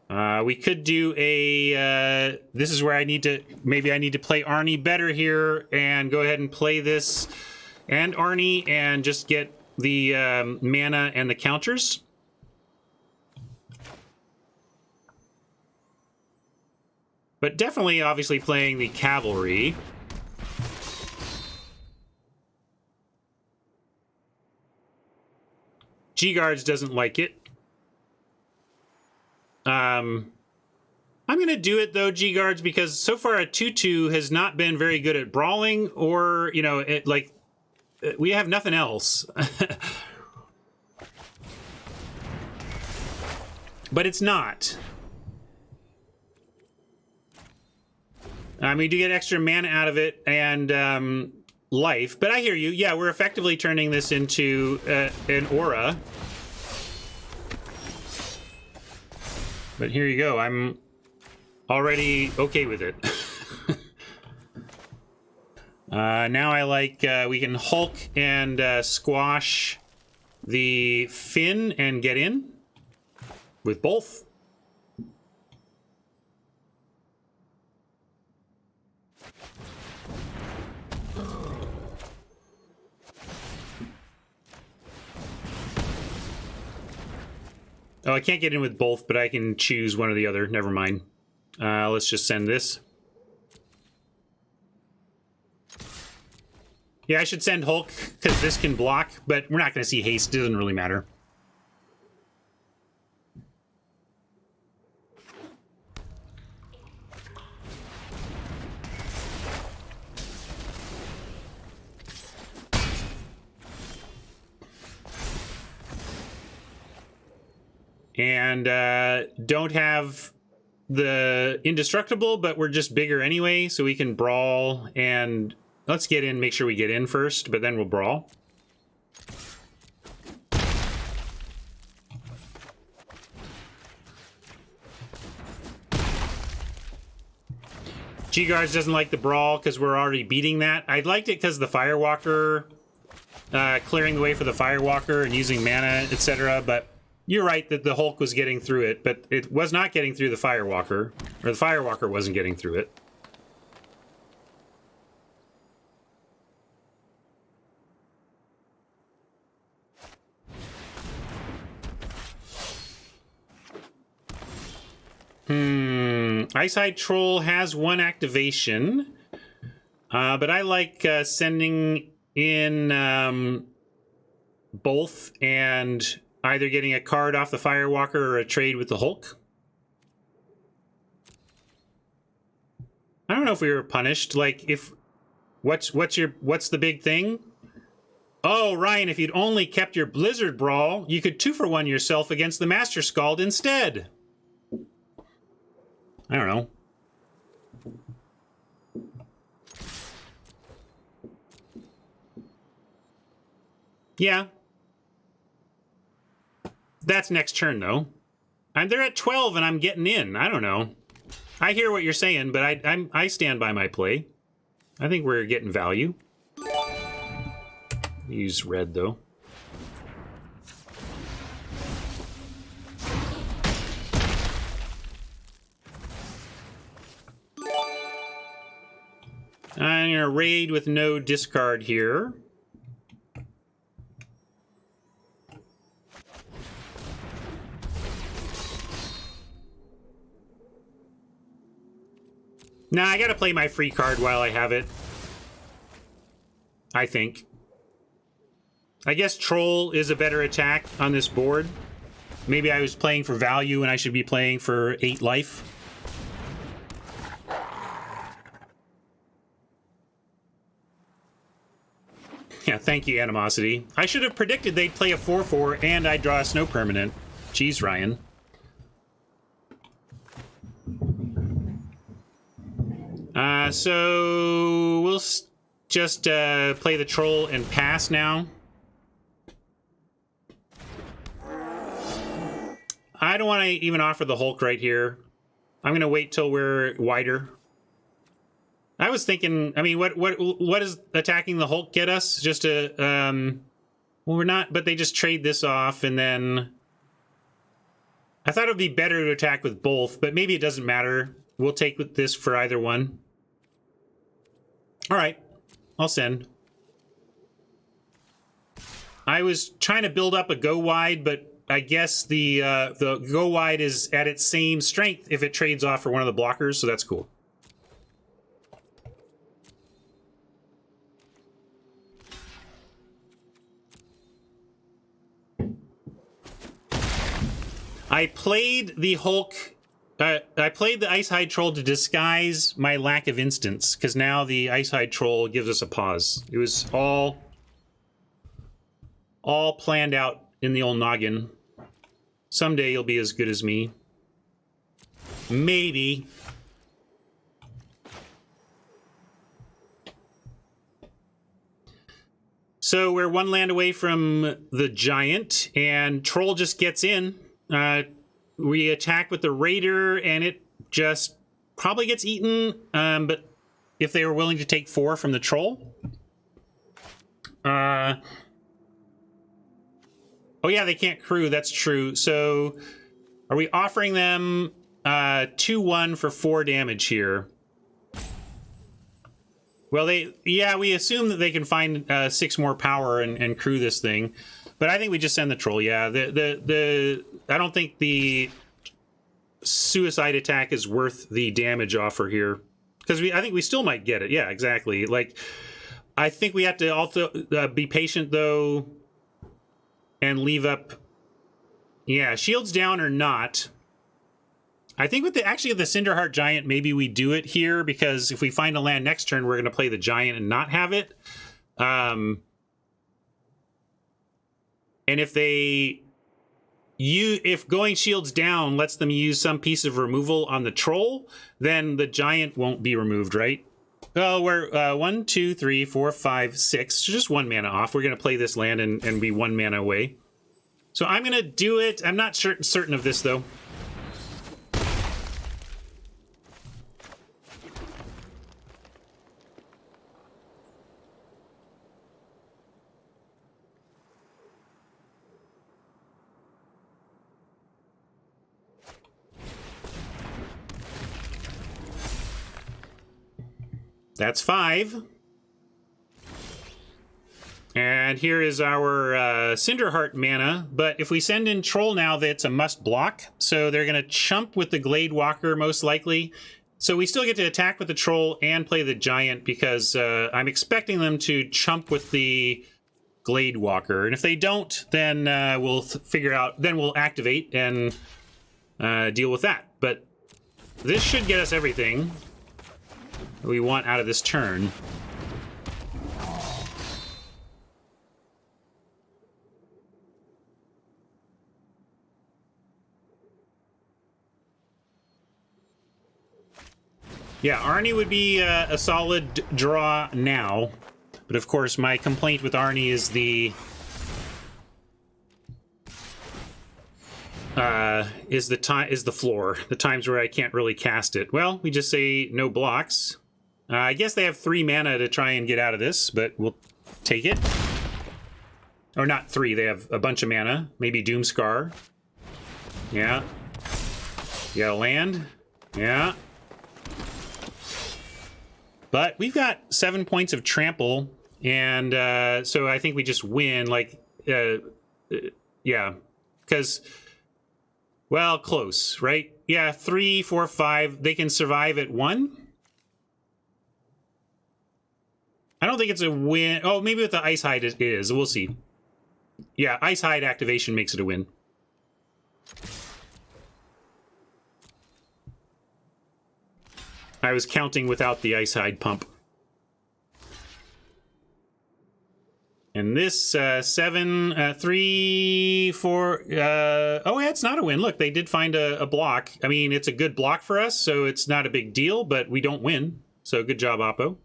We could do a... this is where I need to... Maybe I need to play Arnie better here, and go ahead and play this and Arnie, and just get the mana and the counters. But definitely, obviously, playing the cavalry. G-Guards doesn't like it. I'm going to do it, though, G-Guards, because so far a 2-2 has not been very good at brawling, or, you know, we have nothing else. But it's not. We do get extra mana out of it and life. But I hear you. Yeah, we're effectively turning this into an aura. But here you go. I'm already okay with it. Now I like, we can Hulk and squash the Finn and get in with both. Oh, I can't get in with both, but I can choose one or the other. Never mind. Let's just send this. Yeah, I should send Hulk, because this can block, but we're not going to see haste. It doesn't really matter. And don't have the indestructible, but we're just bigger anyway, so we can brawl. And let's get in, make sure we get in first, but then we'll brawl. G-Guards doesn't like the brawl because we're already beating that. I liked it because the Firewalker, clearing the way for the Firewalker and using mana, etc. But you're right that the Hulk was getting through it, but it was not getting through the Firewalker, or the Firewalker wasn't getting through it. Icehide Troll has one activation, but I like sending in both and either getting a card off the Firewalker or a trade with the Hulk. I don't know if we were punished. Like, if what's the big thing? Oh, Ryan, if you'd only kept your Blizzard Brawl, you could 2-for-1 yourself against the Master Scald instead. I don't know. Yeah. That's next turn, though. They're at 12 and I'm getting in. I don't know. I hear what you're saying, but I stand by my play. I think we're getting value. Use red, though. I'm going to raid with no discard here. Nah, I gotta play my free card while I have it. I think. I guess Troll is a better attack on this board. Maybe I was playing for value and I should be playing for 8 life. Yeah, thank you, Animosity. I should have predicted they'd play a 4/4 and I'd draw a Snow Permanent. Jeez, Ryan. So we'll just play the Troll and pass now. I don't want to even offer the Hulk right here. I'm going to wait till we're wider. I was thinking, I mean, what does attacking the Hulk get us? Just a, well, we're not, but they just trade this off, and then I thought it would be better to attack with both, but maybe it doesn't matter. We'll take this for either one. All right, I'll send. I was trying to build up a go wide, but I guess the go wide is at its same strength if it trades off for one of the blockers, so that's cool. I played the Hulk. I played the Icehide Troll to disguise my lack of instants, because now the Icehide Troll gives us a pause. It was all planned out in the old noggin. Someday you'll be as good as me. Maybe. So we're 1 land away from the Giant, and Troll just gets in. We attack with the Raider, and it just probably gets eaten. But if they were willing to take 4 from the Troll. Oh yeah, they can't crew. That's true. So are we offering them 2/1 for 4 damage here? Well, we assume that they can find 6 more power and crew this thing. But I think we just send the Troll. Yeah, I don't think the suicide attack is worth the damage offer here, because I think we still might get it. Yeah, exactly. Like, I think we have to also be patient though, and leave up. Yeah, shields down or not. I think with the Cinderheart Giant, maybe we do it here, because if we find a land next turn, we're going to play the Giant and not have it. And if going shields down lets them use some piece of removal on the Troll, then the Giant won't be removed, right? Oh, we're 1, 2, 3, 4, 5, 6. So just 1 mana off. We're going to play this land and be 1 mana away. So I'm going to do it. I'm not certain of this, though. That's 5. And here is our Cinderheart mana, but if we send in Troll now, that's a must block, so they're going to chump with the Glade Walker most likely. So we still get to attack with the Troll and play the Giant because I'm expecting them to chump with the Glade Walker. And if they don't, then we'll figure out, then we'll activate and deal with that. But this should get us everything we want out of this turn. Yeah, Arnie would be a solid draw now, but of course my complaint with Arnie is the floor, the times where I can't really cast it. Well, we just say no blocks. I guess they have 3 mana to try and get out of this, but we'll take it. Or not 3, they have a bunch of mana. Maybe Doomscar. Yeah. You gotta land. Yeah. But we've got 7 points of trample, and so I think we just win, like, yeah, because, well, close, right? Yeah, 3, 4, 5, they can survive at 1. I don't think it's a win. Oh, maybe with the Ice Hide it is. We'll see. Yeah, Ice Hide activation makes it a win. I was counting without the Ice Hide pump. And this 7, 3, 4. Oh, yeah, it's not a win. Look, they did find a block. I mean, it's a good block for us, so it's not a big deal, but we don't win. So good job, Oppo.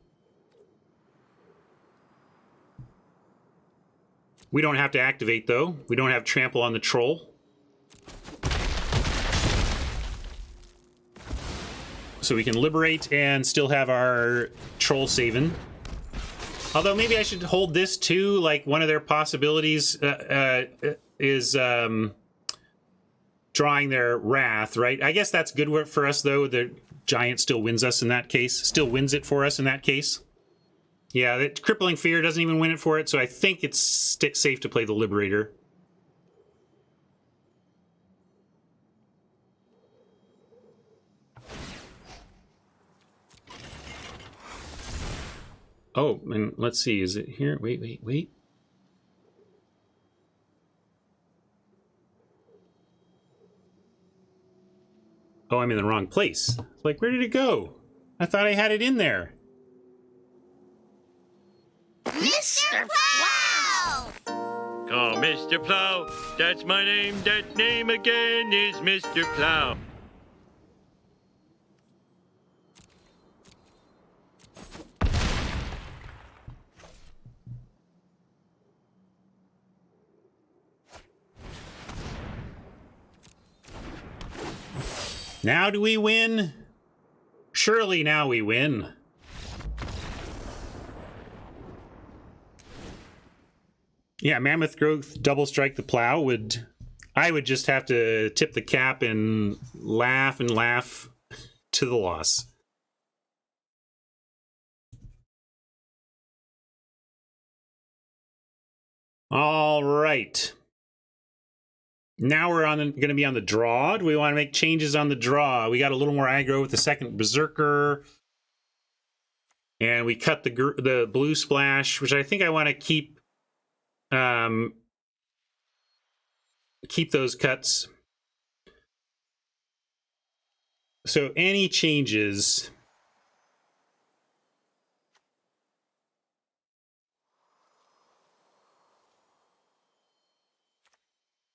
We don't have to activate, though. We don't have trample on the Troll. So we can liberate and still have our Troll saving. Although maybe I should hold this too, like one of their possibilities is drawing their Wrath, right? I guess that's good for us, though. The Giant still wins us in that case. Still wins it for us in that case. Yeah, that Crippling Fear doesn't even win it for it, so I think it's safe to play the Liberator. Oh, and let's see, is it here? Wait. Oh, I'm in the wrong place. Like, where did it go? I thought I had it in there. Mr. Plow! Oh, Mr. Plow, that's my name. That name again is Mr. Plow. Now do we win? Surely now we win. Yeah, Mammoth Growth double strike the plow would... I would just have to tip the cap and laugh to the loss. All right. Now we're going to be on the draw. Do we want to make changes on the draw? We got a little more aggro with the second Berserker. And we cut the blue splash, which I think I want to keep those cuts. So any changes...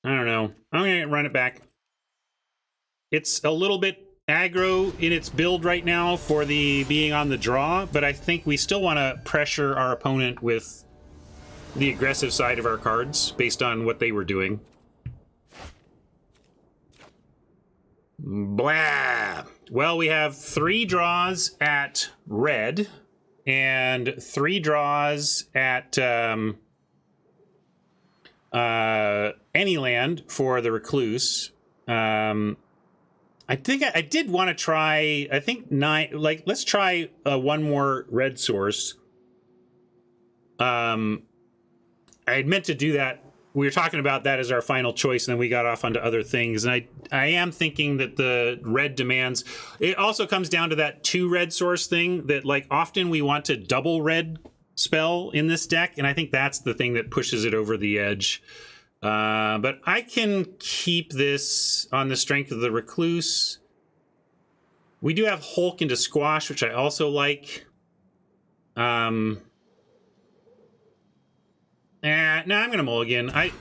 I don't know. I'm going to run it back. It's a little bit aggro in its build right now for the being on the draw, but I think we still want to pressure our opponent with the aggressive side of our cards based on what they were doing. Blah! Well, we have 3 draws at red and 3 draws at... any land for the Recluse. I think I did want to try, I think 9, like, let's try one more red source. I had meant to do that. We were talking about that as our final choice, and then we got off onto other things. And I am thinking that the red demands... It also comes down to that 2 red source thing that, like, often we want to double red spell in this deck, and I think that's the thing that pushes it over the edge. But I can keep this on the strength of the Recluse. We do have Hulk into Squash, which I also like. No, I'm going to mulligan. I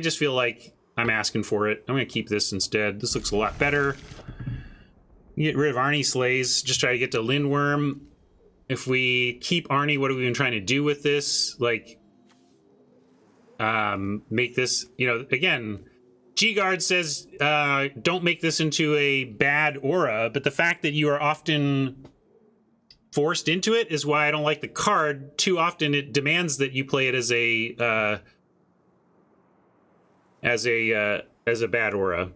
just feel like I'm asking for it. I'm going to keep this instead. This looks a lot better. Get rid of Arnie Slays. Just try to get to Lindworm. If we keep Arnie, what are we even trying to do with this? Like, make this, you know, again, G-Guard says, don't make this into a bad aura, but the fact that you are often forced into it is why I don't like the card. Too often it demands that you play it as a bad aura.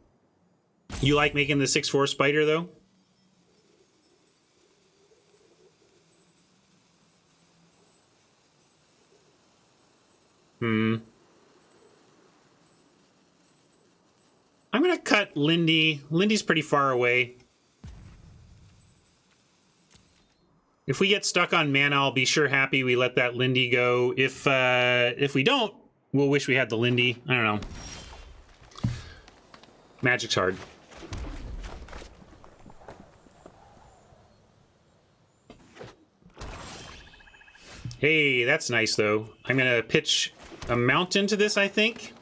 You like making the 6/4 spider though? I'm gonna cut Lindy. Lindy's pretty far away. If we get stuck on mana, I'll be sure happy we let that Lindy go. If we don't, we'll wish we had the Lindy. I don't know. Magic's hard. Hey, that's nice though. I'm gonna pitch a mountain to this, I think.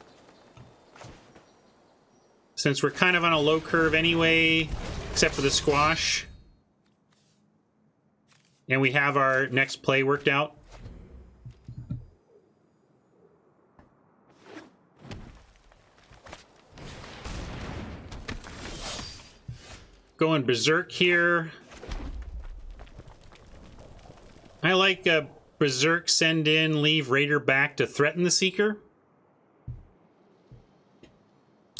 Since we're kind of on a low curve anyway, except for the Squash. And we have our next play worked out. Going Berserk here. I like Berserk, send in, leave Raider back to threaten the Seeker.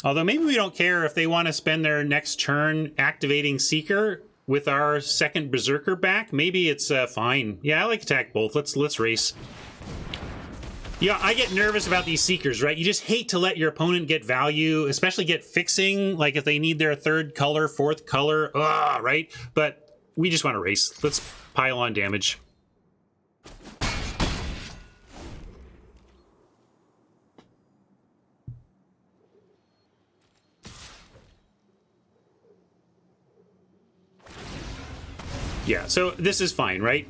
Although maybe we don't care if they want to spend their next turn activating Seeker with our second Berserker back. Maybe it's fine. Yeah, I like attack both. Let's race. Yeah, I get nervous about these Seekers, right? You just hate to let your opponent get value, especially get fixing, like if they need their 3rd color, 4th color, right? But we just want to race. Let's pile on damage. Yeah, so this is fine, right?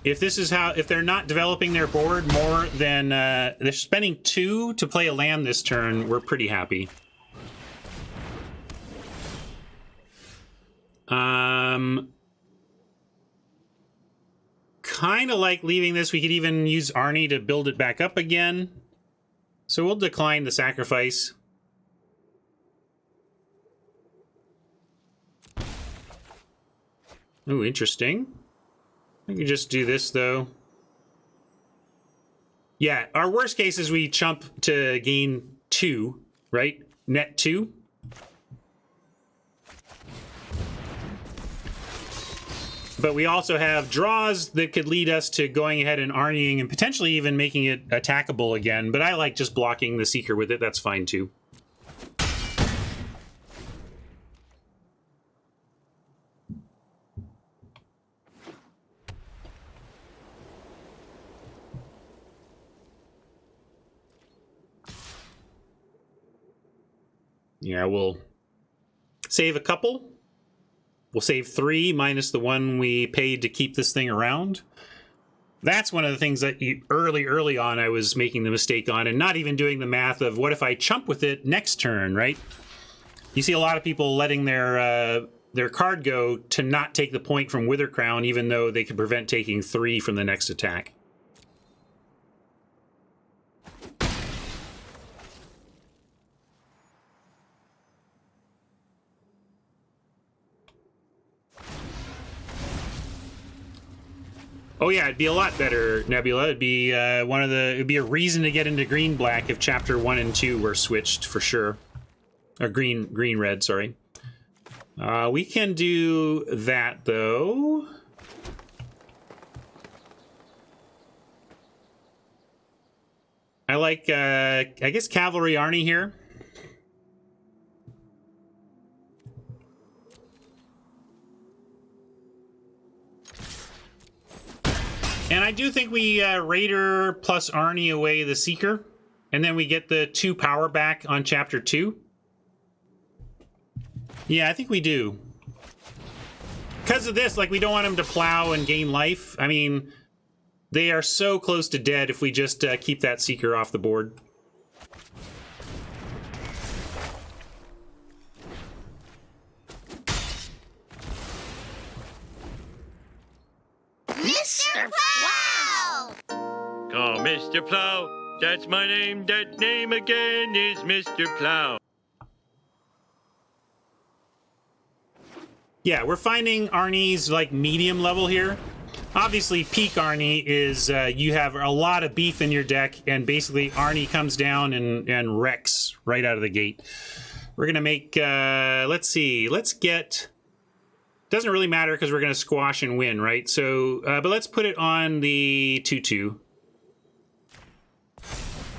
If this is how, if they're not developing their board more than, they're spending 2 to play a land this turn, we're pretty happy. Kind of like leaving this. We could even use Arnie to build it back up again. So we'll decline the sacrifice. Ooh, interesting. We can just do this, though. Yeah, our worst case is we chump to gain 2, right? Net 2. But we also have draws that could lead us to going ahead and Arnieing and potentially even making it attackable again. But I like just blocking the Seeker with it. That's fine, too. Yeah, we'll save a couple. We'll save 3 minus the 1 we paid to keep this thing around. That's one of the things that early on I was making the mistake on, and not even doing the math of what if I chump with it next turn, right? You see a lot of people letting their card go to not take the point from Wither Crown, even though they could prevent taking 3 from the next attack. Oh yeah, it'd be a lot better, Nebula. It'd be it'd be a reason to get into green black if chapter 1 and 2 were switched for sure. Or green red, sorry. We can do that though. I like, I guess, Cavalry Arnie here. And I do think we Raider plus Arnie away the Seeker. And then we get the 2 power back on Chapter 2. Yeah, I think we do. Because of this, like, we don't want him to plow and gain life. I mean, they are so close to dead if we just keep that Seeker off the board. Mr. Plow! Oh, Mr. Plow, that's my name. That name again is Mr. Plow. Yeah, we're finding Arnie's, like, medium level here. Obviously, peak Arnie is you have a lot of beef in your deck, and basically Arnie comes down and wrecks right out of the gate. We're going to make, let's see, let's get... Doesn't really matter because we're going to squash and win, right? So, but let's put it on the 2/2.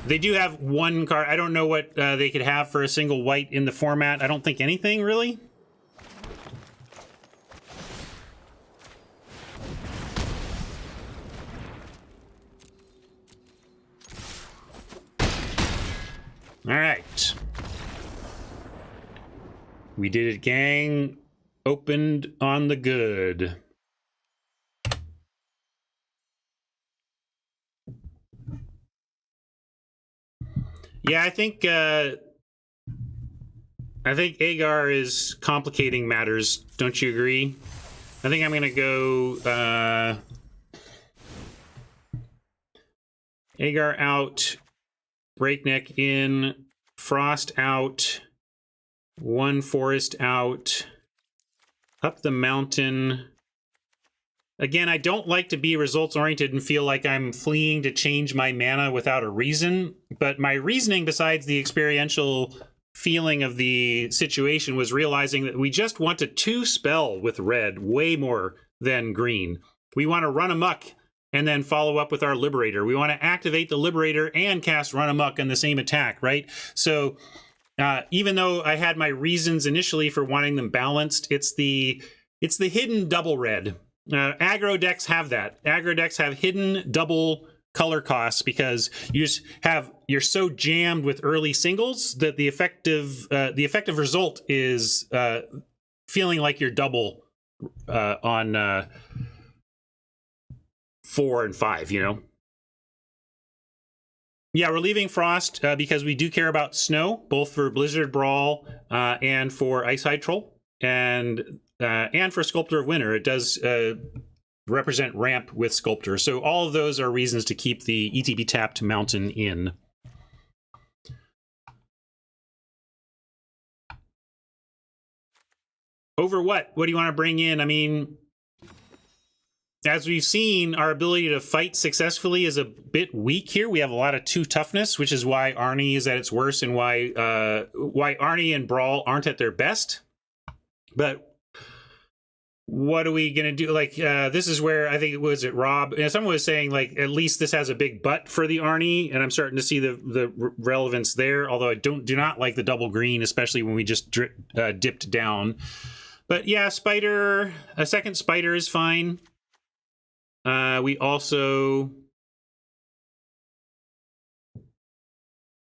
They do have 1 card. I don't know what they could have for a single white in the format. I don't think anything, really. All right. We did it, gang. Opened on the good. Yeah, I think Agar is complicating matters. Don't you agree? I think I'm gonna go Agar out, Breakneck in, Frost out, 1 Forest out, up the mountain. Again, I don't like to be results-oriented and feel like I'm fleeing to change my mana without a reason, but my reasoning, besides the experiential feeling of the situation, was realizing that we just want to 2-spell with red way more than green. We want to run amok and then follow up with our Liberator. We want to activate the Liberator and cast Run Amok in the same attack, right? So even though I had my reasons initially for wanting them balanced, it's the hidden double red. Aggro decks have that. Aggro decks have hidden double color costs because you're so jammed with early singles that the effective result is feeling like you're double on 4 and 5, you know? Yeah, we're leaving Frost because we do care about snow, both for Blizzard Brawl and for Icehide Troll, and for Sculptor of Winter. It does represent ramp with Sculptor. So all of those are reasons to keep the ETB tapped mountain in. Over what? What do you want to bring in? I mean, as we've seen, our ability to fight successfully is a bit weak here. We have a lot of 2 toughness, which is why Arnie is at its worst and why Arnie and Brawl aren't at their best. But what are we going to do? Like, this is where I think it was Rob. Someone was saying, like, at least this has a big butt for the Arnie, and I'm starting to see the relevance there, although I do not like the double green, especially when we just dipped down. But yeah, Spider, a second Spider is fine. We also...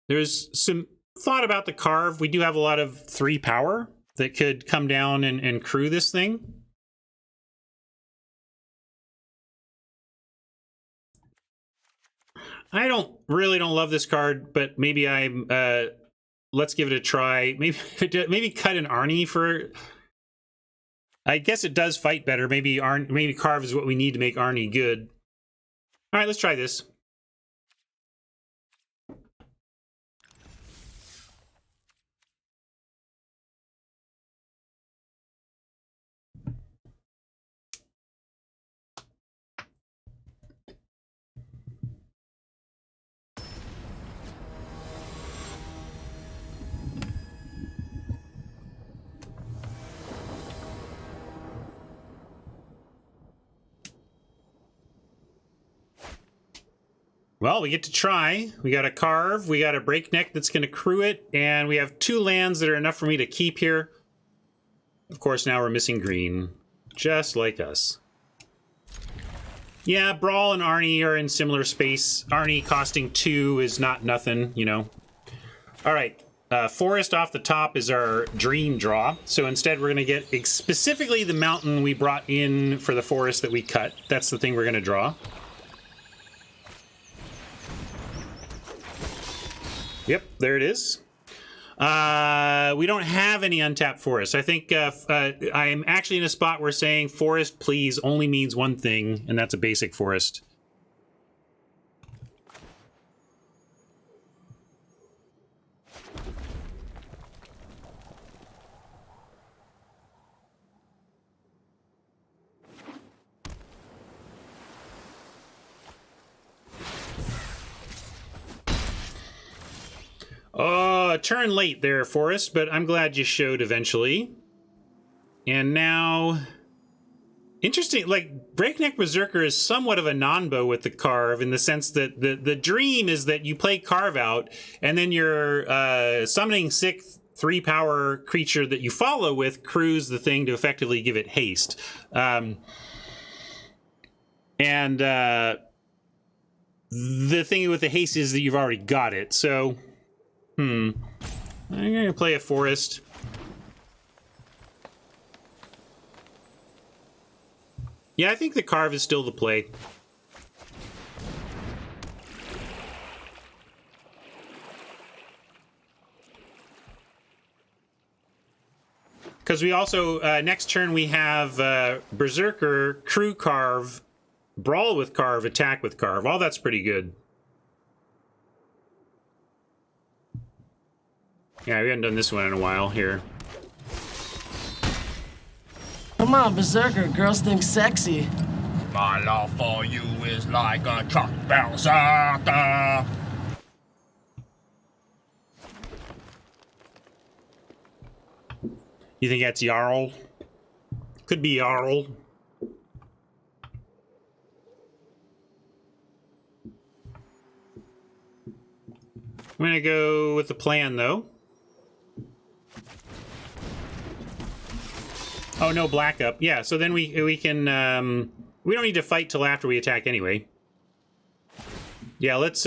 There's some thought about the Carve. We do have a lot of 3 power that could come down and crew this thing. I really don't love this card, but maybe let's give it a try. Maybe cut an Arnie for... I guess it does fight better. Maybe Carve is what we need to make Arnie good. All right, let's try this. Well, we get to try. We got a carve, we got a breakneck that's going to crew it, and we have 2 lands that are enough for me to keep here. Of course, now we're missing green, just like us. Yeah, Brawl and Arnie are in similar space. Arnie costing 2 is not nothing, you know. All right, Forest off the top is our dream draw. So instead, we're going to get specifically the mountain we brought in for the forest that we cut. That's the thing we're going to draw. Yep, there it is. We don't have any untapped forest. I think I'm actually in a spot where saying forest, please, only means one thing, and that's a basic forest. Oh, a turn late there, Forrest, but I'm glad you showed eventually. And now... Interesting, like, Breakneck Berserker is somewhat of a non-bow with the Carve in the sense that the dream is that you play Carve out, and then you're summoning 6th 3-power creature that you follow with crews the thing to effectively give it haste. The thing with the haste is that you've already got it, so... I'm gonna play a forest. Yeah, I think the Carve is still the play. Because we also, next turn we have Berserker, Crew Carve, Brawl with Carve, Attack with Carve. All that's pretty good. Yeah, we haven't done this one in a while here. Come on, Berserker. Girls think sexy. My love for you is like a truck berserker. You think that's Jarl? Could be Jarl. I'm gonna go with the plan, though. Oh, no black up. Yeah, so then we can... we don't need to fight till after we attack anyway. Yeah, let's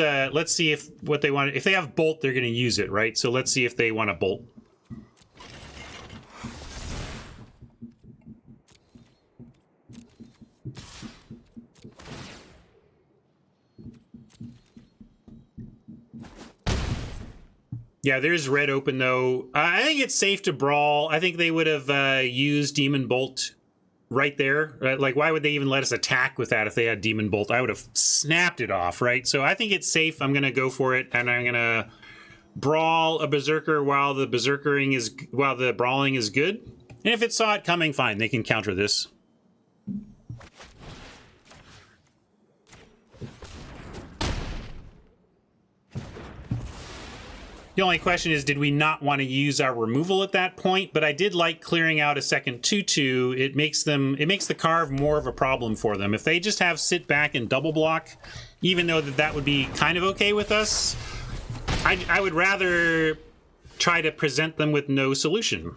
see if what they want... If they have bolt, they're going to use it, right? So let's see if they want to bolt. Yeah, there's red open, though. I think it's safe to brawl. I think they would have used Demon Bolt right there. Like, why would they even let us attack with that if they had Demon Bolt? I would have snapped it off, right? So I think it's safe. I'm going to go for it, and I'm going to brawl a Berserker while the brawling is good. And if it saw it coming, fine. They can counter this. The only question is, did we not want to use our removal at that point? But I did like clearing out a second 2/2. It makes the Carve more of a problem for them. If they just have sit back and double block, even though that would be kind of okay with us, I would rather try to present them with no solution.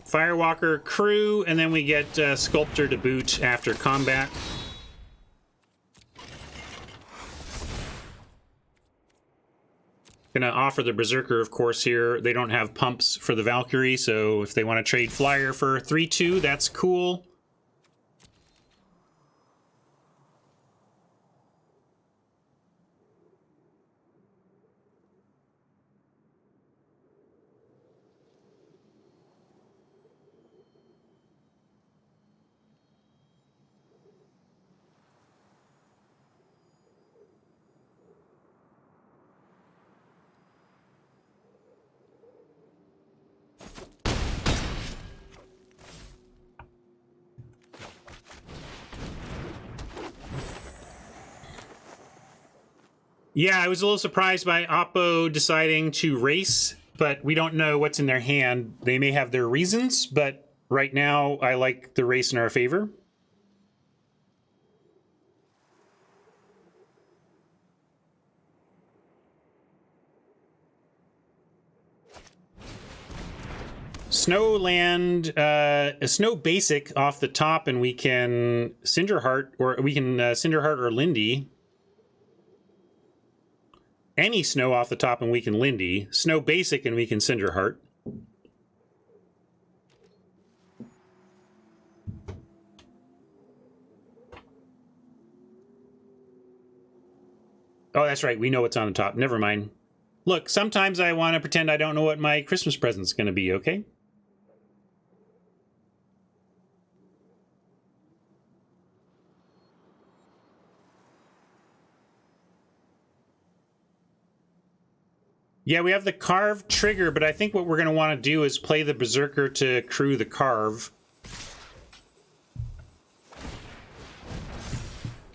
Firewalker, Crew, and then we get Sculptor to boot after combat. Gonna offer the Berserker, of course, here. They don't have pumps for the Valkyrie, so if they want to trade Flyer for 3/2, that's cool. Yeah, I was a little surprised by Oppo deciding to race, but we don't know what's in their hand. They may have their reasons, but right now I like the race in our favor. Snow land, a snow basic off the top, and we can Cinderheart, or we can Cinderheart or Lindy. Any snow off the top, and we can Lindy. Snow basic, and we can Cinderheart. Oh, that's right. We know what's on the top. Never mind. Look, sometimes I want to pretend I don't know what my Christmas present's going to be, okay? Yeah, we have the carve trigger, but I think what we're going to want to do is play the Berserker to crew the carve.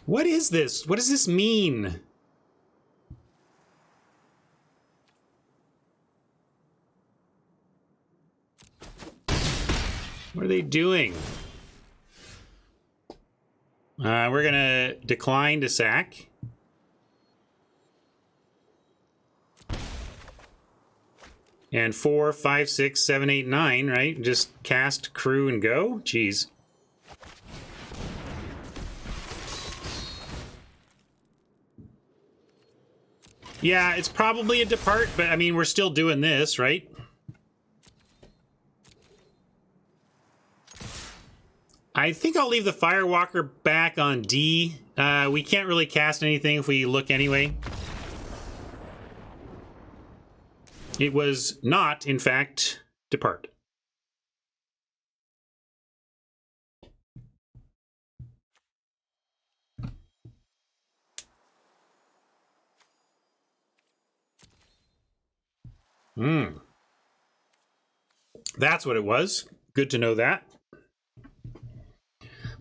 What is this? What does this mean? What are they doing? We're going to decline to sack. And 4, 5, 6, 7, 8, 9, right? Just cast, crew, and go? Jeez. Yeah, it's probably a depart, but I mean, we're still doing this, right? I think I'll leave the Firewalker back on D. We can't really cast anything if we look anyway. It was not, in fact, depart. That's what it was. Good to know that.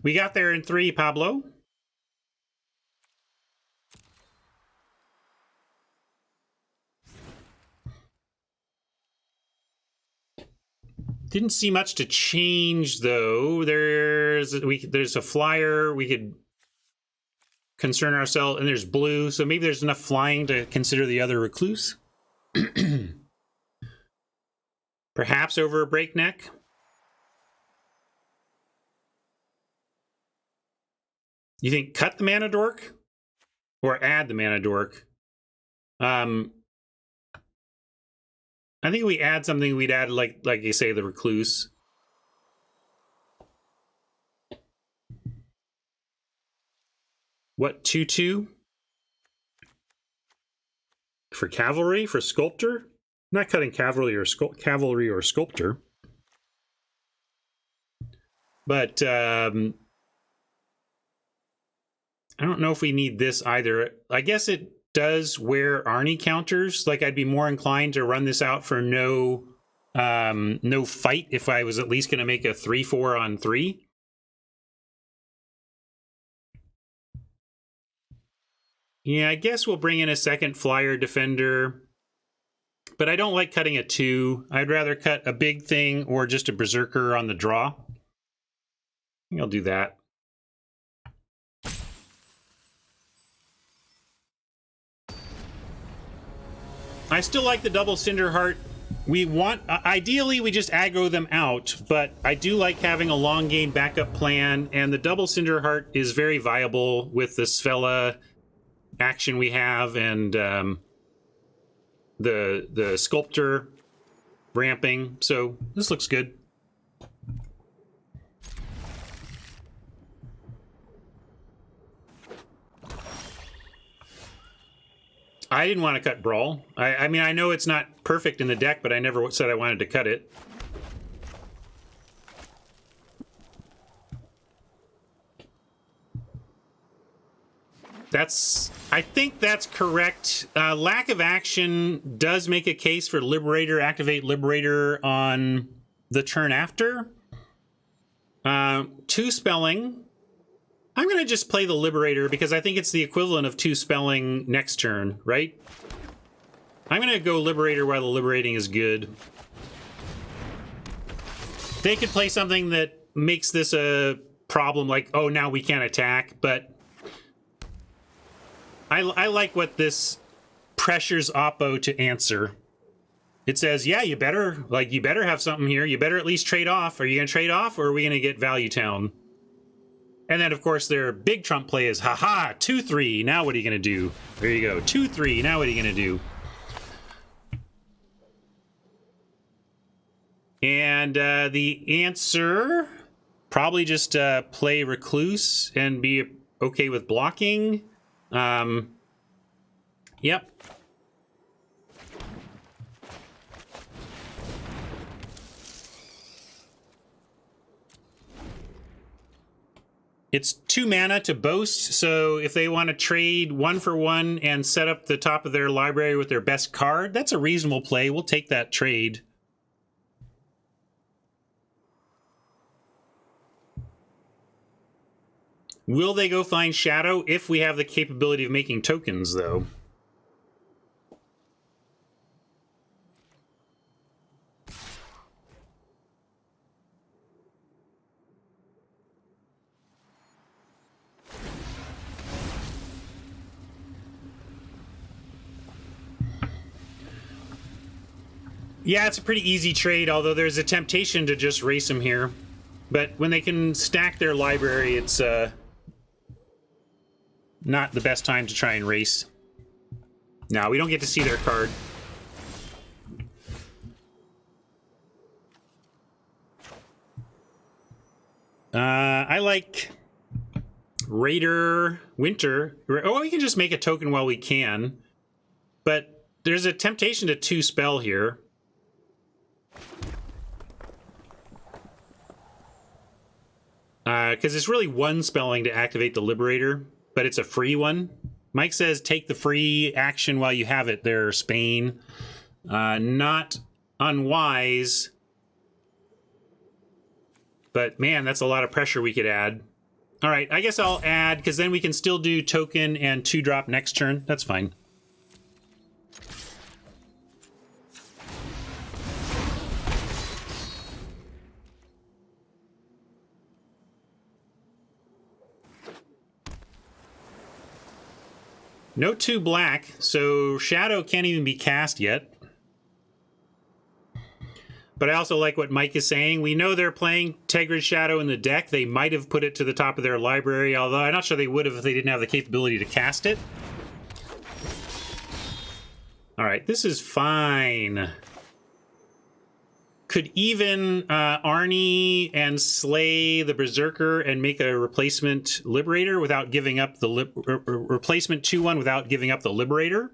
We got there in 3, Pablo. Didn't see much to change, though. There's a flyer. We could concern ourselves, and there's blue, so maybe there's enough flying to consider the other recluse. Perhaps over a breakneck. You think cut the mana dork or add the mana dork? I think we add something, we'd add, like you say, the recluse. What, 2/2? For cavalry? For sculptor? I'm not cutting cavalry or sculptor. But I don't know if we need this either. I guess it does wear Arnie counters. Like, I'd be more inclined to run this out for no fight if I was at least going to make a 3/4 on 3. Yeah, I guess we'll bring in a second flyer defender. But I don't like cutting a 2. I'd rather cut a big thing or just a berserker on the draw. I think I'll do that. I still like the double Cinderheart. We want, ideally, we just aggro them out, but I do like having a long game backup plan, and the double Cinderheart is very viable with the Sfella action we have, and the Sculptor ramping, so this looks good. I didn't want to cut Brawl. I mean, I know it's not perfect in the deck, but I never said I wanted to cut it. I think that's correct. Lack of action does make a case for Liberator. Activate Liberator on the turn after. 2 spelling. I'm going to just play the Liberator because I think it's the equivalent of 2 spelling next turn, right? I'm going to go Liberator while the liberating is good. They could play something that makes this a problem, like, oh, now we can't attack, but I like what this pressures Oppo to answer. It says, yeah, you better have something here. You better at least trade off. Are you going to trade off, or are we going to get Value Town? And then, of course, their big trump play is, haha, 2-3. Now what are you going to do? There you go. 2-3. Now what are you going to do? And the answer, probably just play Recluse and be okay with blocking. Yep. It's 2 mana to boast, so if they want to trade 1 for 1 and set up the top of their library with their best card, that's a reasonable play. We'll take that trade. Will they go find Shadow if we have the capability of making tokens, though? Yeah, it's a pretty easy trade, although there's a temptation to just race them here. But when they can stack their library, it's not the best time to try and race. No, we don't get to see their card. I like Raider Winter. Oh, we can just make a token while we can. But there's a temptation to 2 spell here. Because it's really 1 spelling to activate the Liberator, but it's a free one. Mike says take the free action while you have it there, Spain. Not unwise. But man, that's a lot of pressure we could add. All right, I guess I'll add, because then we can still do token and 2-drop next turn. That's fine. No 2 black, so Shadow can't even be cast yet. But I also like what Mike is saying. We know they're playing Tegrid's Shadow in the deck. They might have put it to the top of their library, although I'm not sure they would have if they didn't have the capability to cast it. All right, this is fine. Could even Arnie and slay the Berserker and make a replacement Liberator without giving up the replacement 2/1 without giving up the Liberator.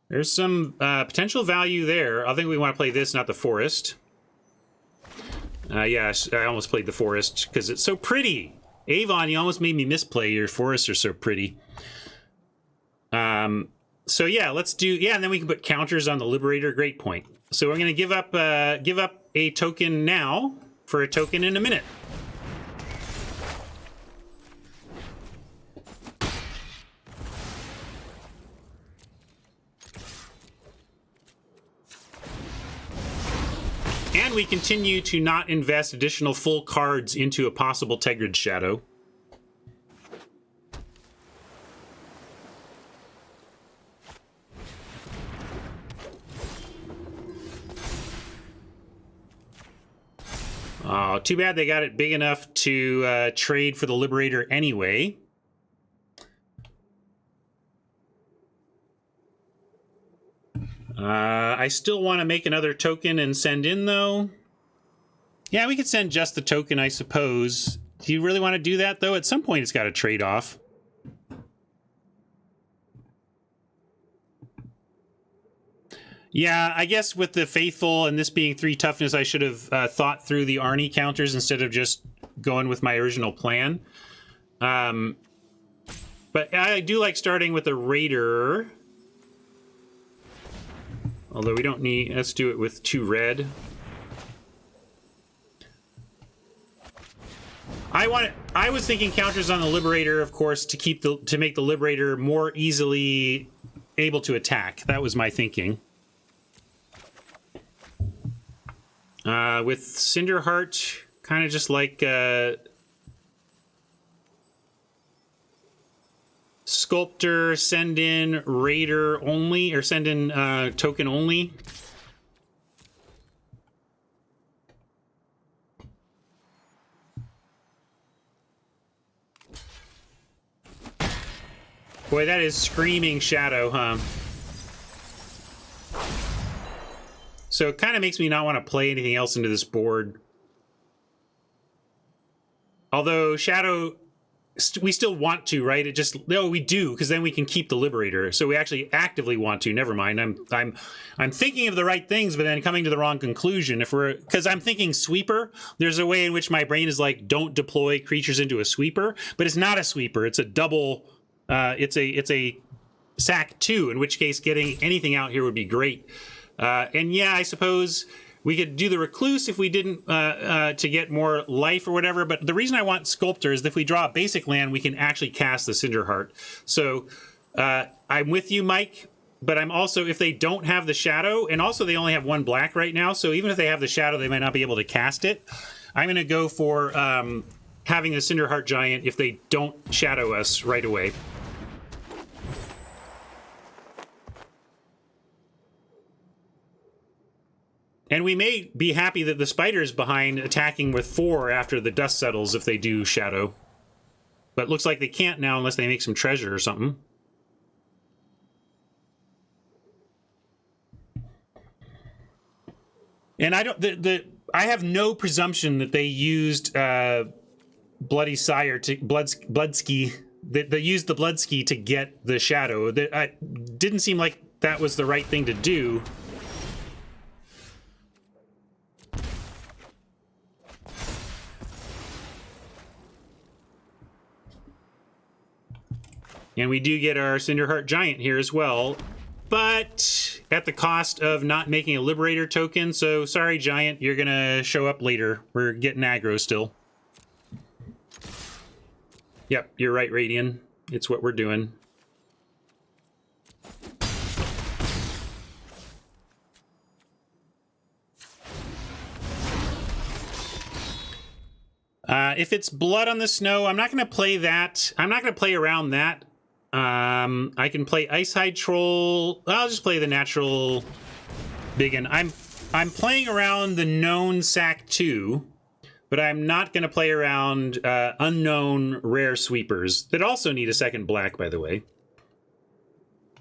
There's some potential value there. I think we want to play this, not the Forest. Yeah, I almost played the Forest because it's so pretty. Avon, you almost made me misplay. Your forests are so pretty. So yeah, let's do, yeah, and then we can put counters on the Liberator. Great point. So we're going to give up a token now for a token in a minute. And we continue to not invest additional full cards into a possible Tegrid's Shadow. Oh, too bad they got it big enough to trade for the Liberator anyway. I still want to make another token and send in, though. Yeah, we could send just the token, I suppose. Do you really want to do that, though? At some point, it's got to trade off. Yeah, I guess with the Faithful and this being 3 toughness, I should have thought through the Arnie counters instead of just going with my original plan. But I do like starting with a Raider. Although we don't need, let's do it with 2 red. I was thinking counters on the Liberator, of course, to make the Liberator more easily able to attack. That was my thinking. With Cinderheart, kind of just like Sculptor, send in Raider only, or send in token only. Boy, that is screaming shadow, huh? So it kind of makes me not want to play anything else into this board. Although shadow, we still want to, right? It just, no, we do, because then we can keep the Liberator. So we actually actively want to. Never mind. I'm thinking of the right things, but then coming to the wrong conclusion. Because I'm thinking sweeper. There's a way in which my brain is like, don't deploy creatures into a sweeper, but it's not a sweeper. It's a double. It's a sack 2. In which case, getting anything out here would be great. And yeah, I suppose we could do the Recluse if we didn't, to get more life or whatever. But the reason I want Sculptor is that if we draw a basic land, we can actually cast the Cinderheart. So I'm with you, Mike. But I'm also, if they don't have the Shadow, and also they only have 1 black right now, so even if they have the Shadow, they might not be able to cast it. I'm going to go for having the Cinderheart Giant if they don't Shadow us right away. And we may be happy that the spider's behind attacking with 4 after the dust settles if they do Shadow. But it looks like they can't now unless they make some treasure or something. And I don't. I have no presumption that they used Bloody Sire to Bloodski. They used the Bloodski to get the Shadow. That didn't seem like that was the right thing to do. And we do get our Cinderheart Giant here as well, but at the cost of not making a Liberator token. So sorry, Giant, you're gonna show up later. We're getting aggro still. Yep, you're right, Radian. It's what we're doing. If it's Blood on the Snow, I'm not going to play that. I'm not going to play around that. I can play Icehide Troll. I'll just play the natural biggin. I'm playing around the known Sack 2, but I'm not going to play around unknown rare sweepers that also need a second black, by the way.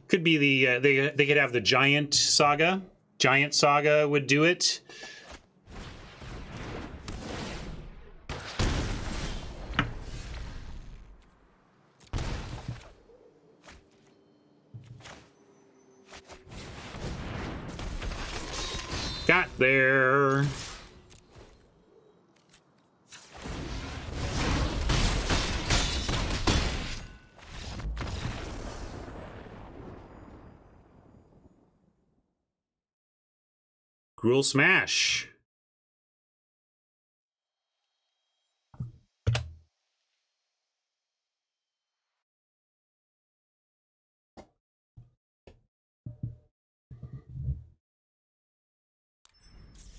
Could be the they could have the Giant Saga. Giant Saga would do it. Got there. Gruul Smash.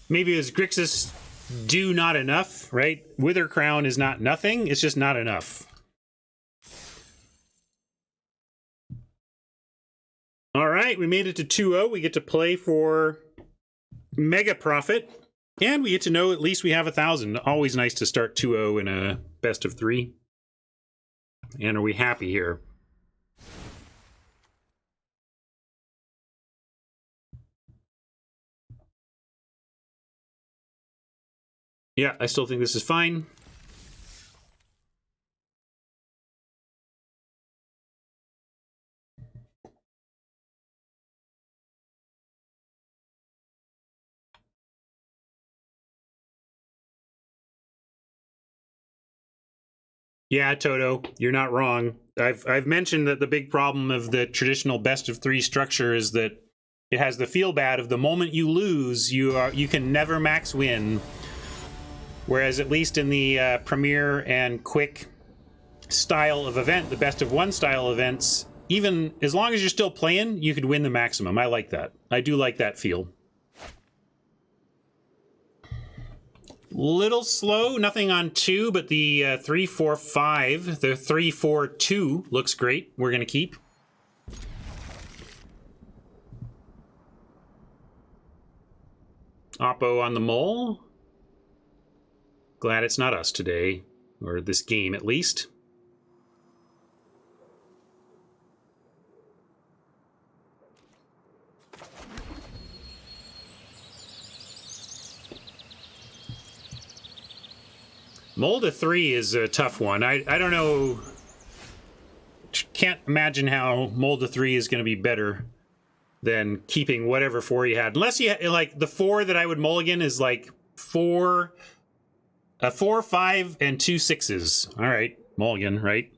Maybe as Grixis do not enough, right? Wither Crown is not nothing, it's just not enough. All right, we made it to 2-0. We get to play for Mega Profit, and we get to know at least we have 1,000. Always nice to start 2-0 in a best of 3. And are we happy here? Yeah, I still think this is fine. Yeah, Toto, you're not wrong. I've mentioned that the big problem of the traditional best of 3 structure is that it has the feel bad of the moment you lose, you can never max win. Whereas at least in the Premier and Quick style of event, the best of 1 style events, even as long as you're still playing, you could win the maximum. I like that. I do like that feel. Little slow, nothing on 2, but the 3-4-5, the 3-4-2 looks great. We're going to keep. Oppo on the mole. Glad it's not us today, or this game at least. Mold of 3 is a tough one. I don't know. Can't imagine how Mold of 3 is going to be better than keeping whatever 4 you had. Unless you like the 4 that I would mulligan is like 4, 5, and 2 6s. All right, mulligan, right?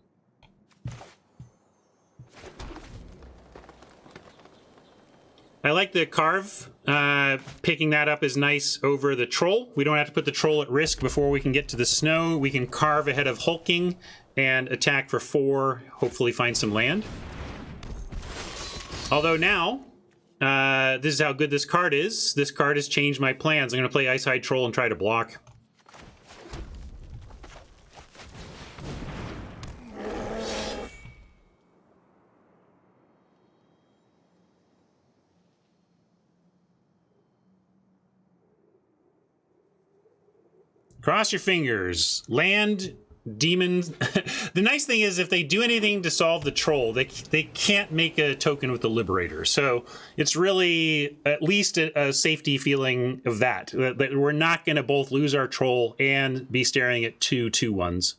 I like the carve. Picking that up is nice over the troll. We don't have to put the troll at risk before we can get to the snow. We can carve ahead of hulking and attack for 4, hopefully find some land. Although now, this is how good this card is. This card has changed my plans. I'm going to play Icehide Troll and try to block. Cross your fingers. Land, demons. The nice thing is if they do anything to solve the troll, they can't make a token with the Liberator. So it's really at least a safety feeling of that we're not going to both lose our troll and be staring at 2 2/1s.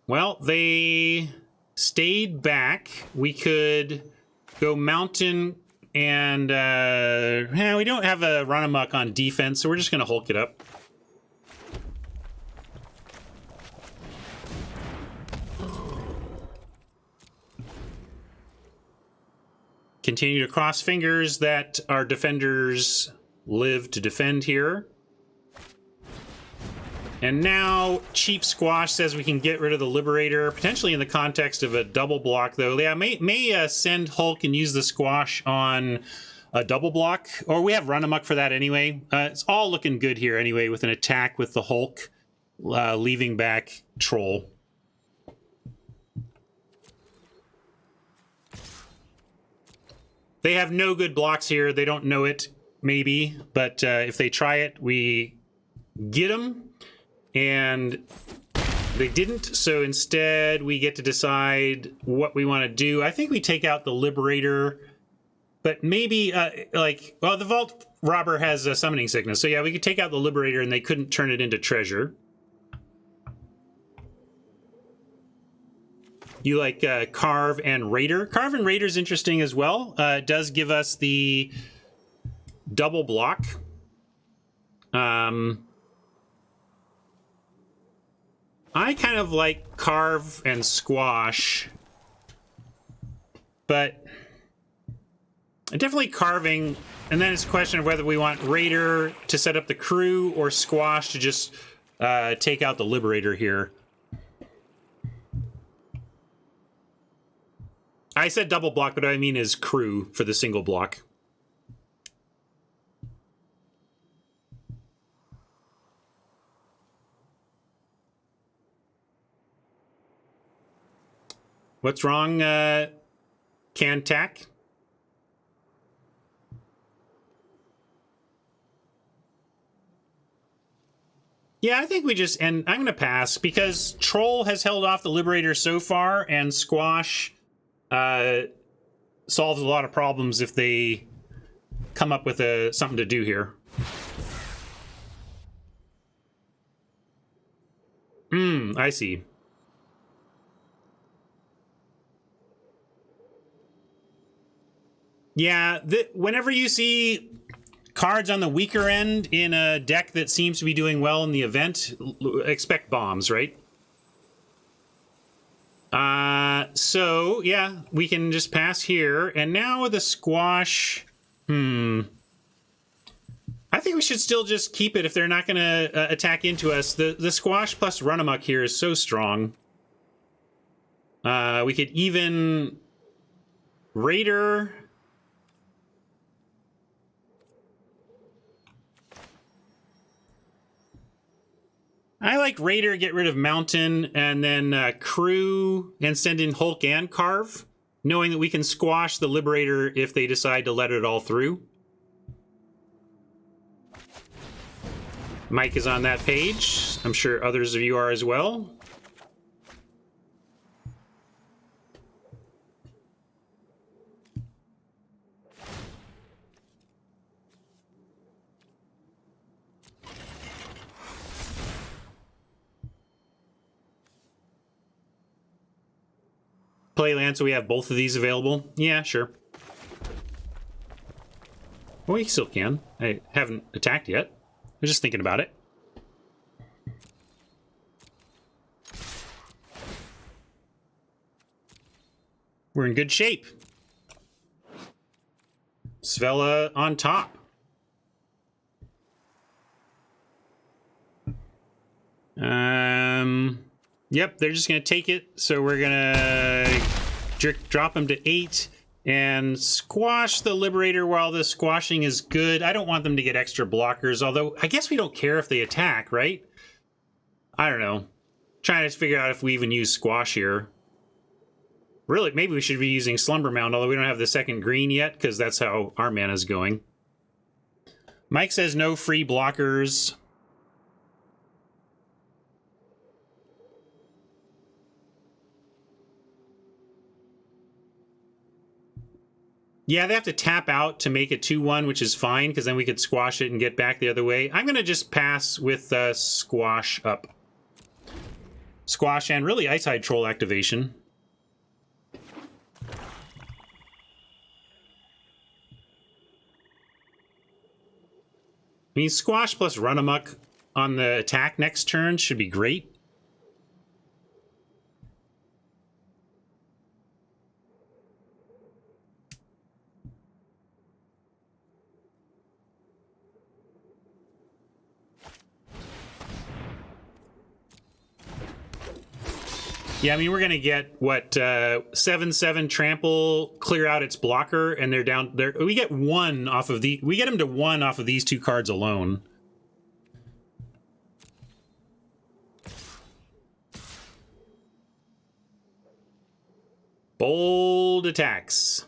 Well, they stayed back. We could go mountain and we don't have a run amok on defense, so we're just going to hulk it up. Continue to cross fingers that our defenders live to defend here. And now, Cheap Squash says we can get rid of the Liberator, potentially in the context of a double block, though. Yeah, may send Hulk and use the Squash on a double block, or we have Run Amok for that anyway. It's all looking good here anyway, with an attack with the Hulk, leaving back Troll. They have no good blocks here. They don't know it, maybe, but if they try it, we get them. And they didn't, so instead we get to decide what we want to do. I think we take out the Liberator, but maybe, well, the Vault Robber has a Summoning Sickness, so yeah, we could take out the Liberator and they couldn't turn it into treasure. You like Carve and Raider? Carve and Raider is interesting as well. It does give us the double block. I kind of like Carve and Squash, but definitely Carving, and then it's a question of whether we want Raider to set up the crew or Squash to just take out the Liberator here. I said double block, but what I mean is crew for the single block. What's wrong, Cantac? Yeah, I think we just, and I'm going to pass because Troll has held off the Liberator so far, and Squash solves a lot of problems if they come up with something to do here. I see. Yeah, whenever you see cards on the weaker end in a deck that seems to be doing well in the event, expect bombs, right? So, yeah, we can just pass here. And now with the Squash, I think we should still just keep it if they're not going to attack into us. The Squash plus Run Amok here is so strong. We could even Raider. I like Raider, get rid of Mountain, and then Crew, and send in Hulk and Carve, knowing that we can squash the Liberator if they decide to let it all through. Mike is on that page. I'm sure others of you are as well. play land so we have both of these available? Yeah, sure. Well, we still can. I haven't attacked yet. I was just thinking about it. We're in good shape. Svella on top. Yep, they're just going to take it. So we're going to drop them to 8 and squash the Liberator while the squashing is good. I don't want them to get extra blockers, although I guess we don't care if they attack, right? I don't know. Trying to figure out if we even use squash here. Really, maybe we should be using Slumber Mound, although we don't have the second green yet, because that's how our mana's going. Mike says no free blockers. Yeah, they have to tap out to make it 2-1, which is fine, because then we could squash it and get back the other way. I'm going to just pass with squash up. Squash and really Ice Hide Troll activation. I mean, squash plus run amok on the attack next turn should be great. Yeah, I mean, we're going to get, what, 7/7 trample, clear out its blocker, and they're down there. We get 1 off of the... We get them to 1 off of these 2 cards alone. Bold attacks.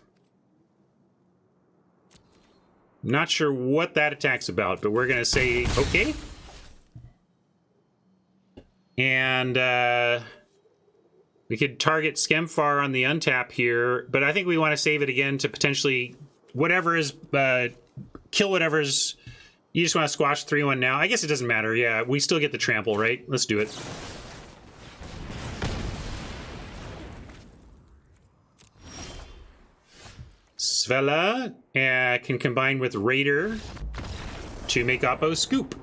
Not sure what that attack's about, but we're going to say, okay. And, we could target Skemfar on the untap here, but I think we want to save it again to potentially whatever is kill whatever's. You just want to squash 3-1 now. I guess it doesn't matter. Yeah, we still get the trample, right? Let's do it. Svella can combine with Raider to make Oppo Scoop.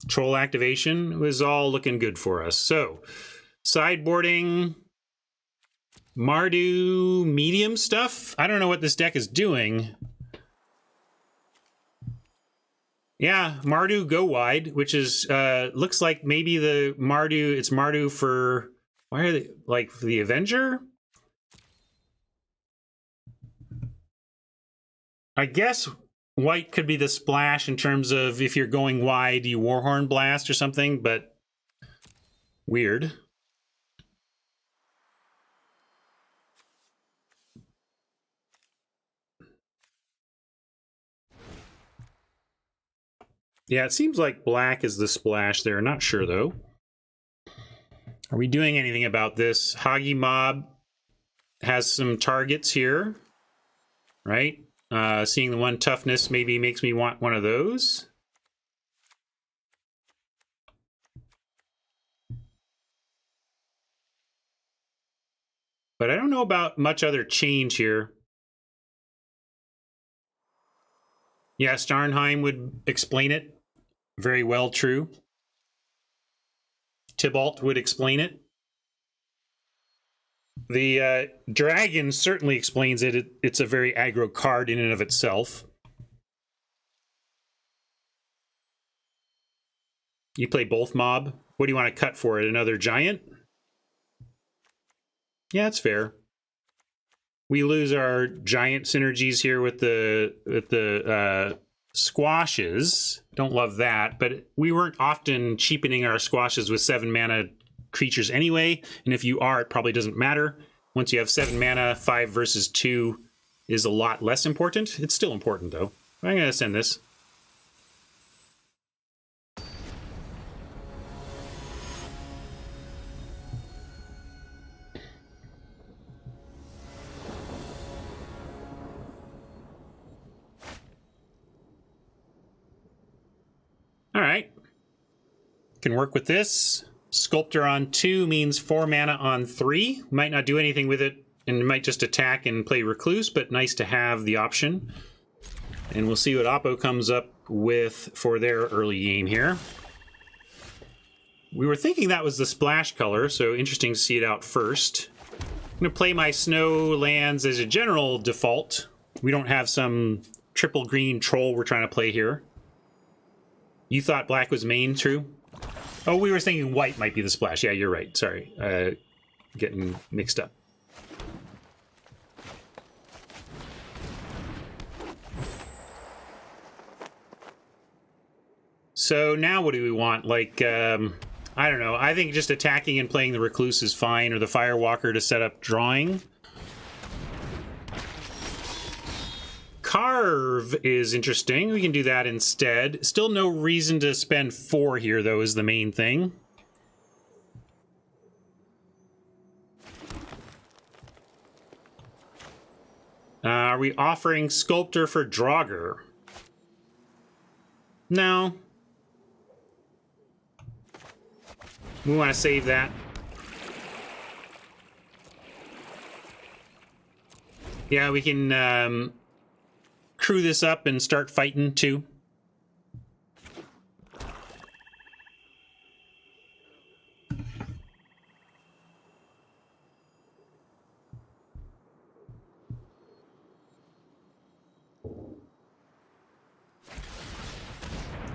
Troll activation was all looking good for us. So, sideboarding, Mardu medium stuff. I don't know what this deck is doing. Yeah, Mardu go wide, which is looks like maybe the Mardu. It's Mardu for why are they like for the Avenger? I guess white could be the splash in terms of if you're going wide, you Warhorn Blast or something, but weird. Yeah, it seems like black is the splash there. Not sure, though. Are we doing anything about this? Hagi Mob has some targets here, right? Seeing the 1 toughness maybe makes me want one of those. But I don't know about much other change here. Yeah, Starnheim would explain it. Very well true. Tybalt would explain it. The dragon certainly explains it. It's a very aggro card in and of itself. You play both mob. What do you want to cut for it? Another giant? Yeah, it's fair. We lose our giant synergies here with the squashes. Don't love that, but we weren't often cheapening our squashes with 7 mana creatures anyway, and if you are, it probably doesn't matter. Once you have 7 mana, 5 versus 2 is a lot less important. It's still important, though. I'm going to send this. All right. Can work with this. Sculptor on 2 means 4 mana on 3. Might not do anything with it, and might just attack and play Recluse, but nice to have the option. And we'll see what Oppo comes up with for their early game here. We were thinking that was the splash color, so interesting to see it out first. I'm going to play my snow lands as a general default. We don't have some triple green troll we're trying to play here. You thought black was main, true? Oh, we were thinking white might be the splash. Yeah, you're right. Sorry. Getting mixed up. So now what do we want? Like, I don't know. I think just attacking and playing the Recluse is fine, or the Firewalker to set up drawing. Carve is interesting. We can do that instead. Still no reason to spend 4 here, though, is the main thing. Are we offering Sculptor for Draugr? No. We want to save that. Yeah, we can crew this up and start fighting too.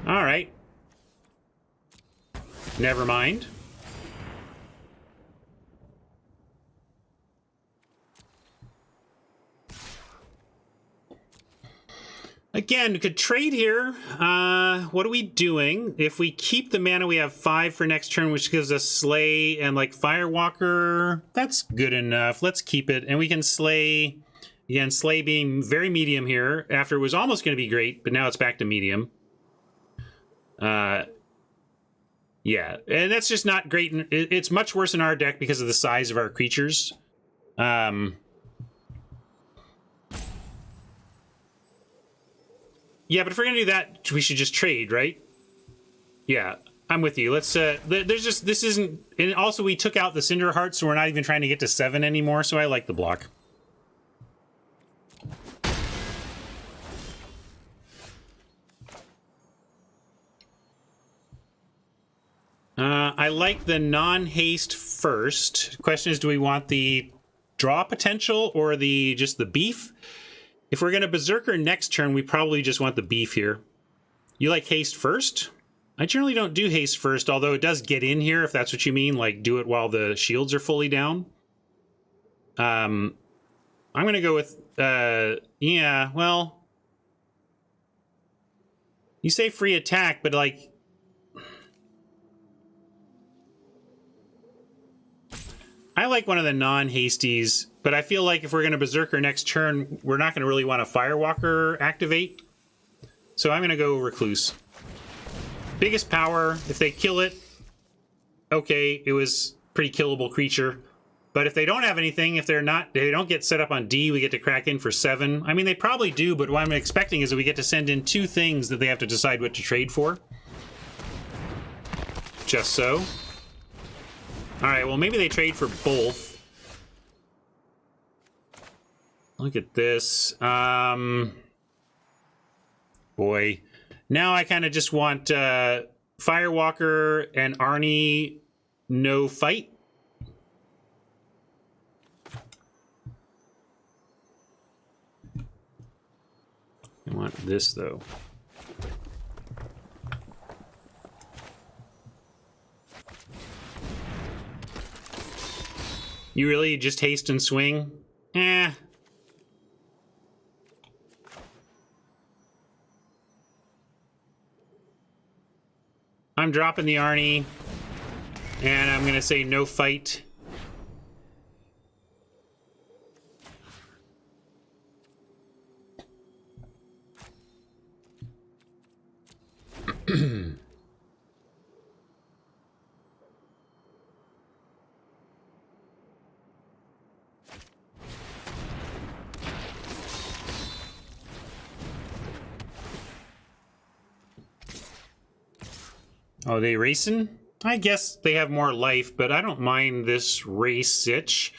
All right. Never mind. Again, we could trade here. What are we doing? If we keep the mana, we have 5 for next turn, which gives us Slay and like Firewalker. That's good enough. Let's keep it. And we can Slay. Again, Slay being very medium here. After it was almost going to be great, but now it's back to medium. Yeah, and that's just not great. It's much worse in our deck because of the size of our creatures. Yeah, but if we're gonna do that, we should just trade, right? Yeah, I'm with you. Let's. There's just this isn't, and also we took out the Cinder Heart, so we're not even trying to get to 7 anymore. So I like the block. I like the non-haste first. Question is, do we want the draw potential or the just the beef? If we're going to Berserker next turn, we probably just want the beef here. You like haste first? I generally don't do haste first, although it does get in here, if that's what you mean. Like, do it while the shields are fully down. I'm going to go with... yeah, well... You say free attack, but, like... I like one of the non-hasties, but I feel like if we're going to Berserker next turn, we're not going to really want a Firewalker activate. So I'm going to go Recluse. Biggest power, if they kill it, okay, it was pretty killable creature. But if they don't have anything, if they don't get set up on D, we get to crack in for 7. I mean, they probably do, but what I'm expecting is that we get to send in 2 things that they have to decide what to trade for. Just so. Alright, well, maybe they trade for both. Look at this. Boy. Now I kind of just want Firewalker and Arnie no fight. I want this, though. You really just haste and swing? Eh. I'm dropping the Arnie, and I'm gonna say no fight. Oh, they racing? I guess they have more life, but I don't mind this race sitch.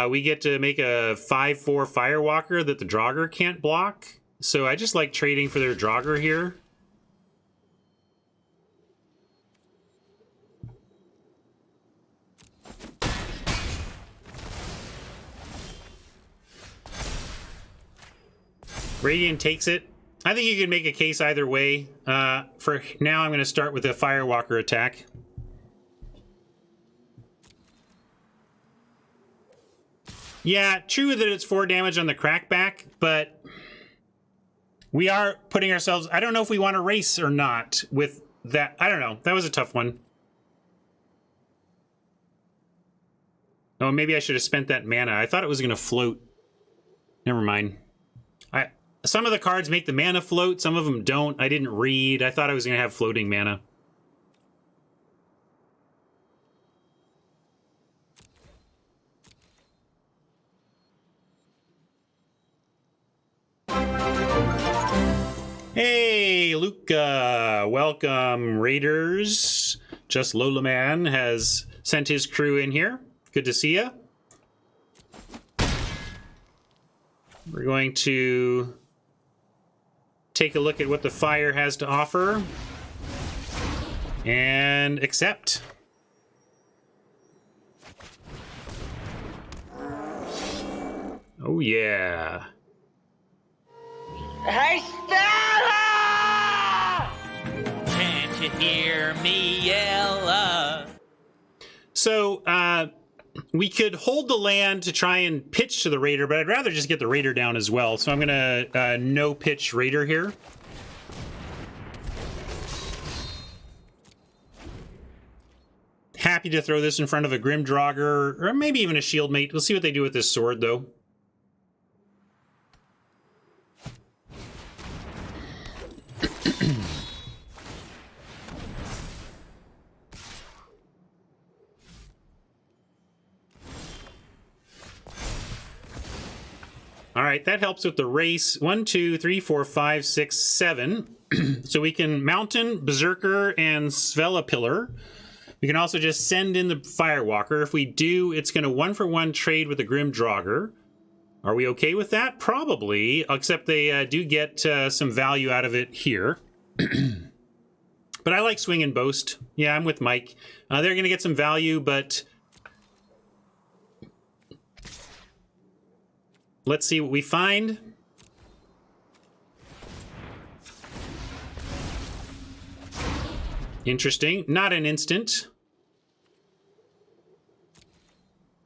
We get to make a 5/4 Firewalker that the Draugr can't block. So I just like trading for their Draugr here. Radiant takes it. I think you can make a case either way. For now, I'm going to start with a Firewalker attack. Yeah, true that it's 4 damage on the crackback, but we are putting ourselves... I don't know if we want to race or not with that. I don't know. That was a tough one. Oh, maybe I should have spent that mana. I thought it was going to float. Never mind. Some of the cards make the mana float, some of them don't. I didn't read. I thought I was going to have floating mana. Hey, Luca. Welcome, Raiders. Just Lola Man has sent his crew in here. Good to see ya. We're going to take a look at what the fire has to offer and accept. Oh yeah. Hey, Stella! Can't you hear me yell? So, we could hold the land to try and pitch to the Raider, but I'd rather just get the Raider down as well. So I'm going to no-pitch Raider here. Happy to throw this in front of a Grim Draugr, or maybe even a Shield Mate. We'll see what they do with this sword, though. All right, that helps with the race. 1, 2, 3, 4, 5, 6, 7. So we can Mountain, Berserker, and Svella Pillar. We can also just send in the Firewalker. If we do, it's going to 1-for-1 trade with the Grim Draugr. Are we okay with that? Probably, except they do get some value out of it here. But I like Swing and Boast. Yeah, I'm with Mike. They're going to get some value, but... let's see what we find. Interesting. Not an instant.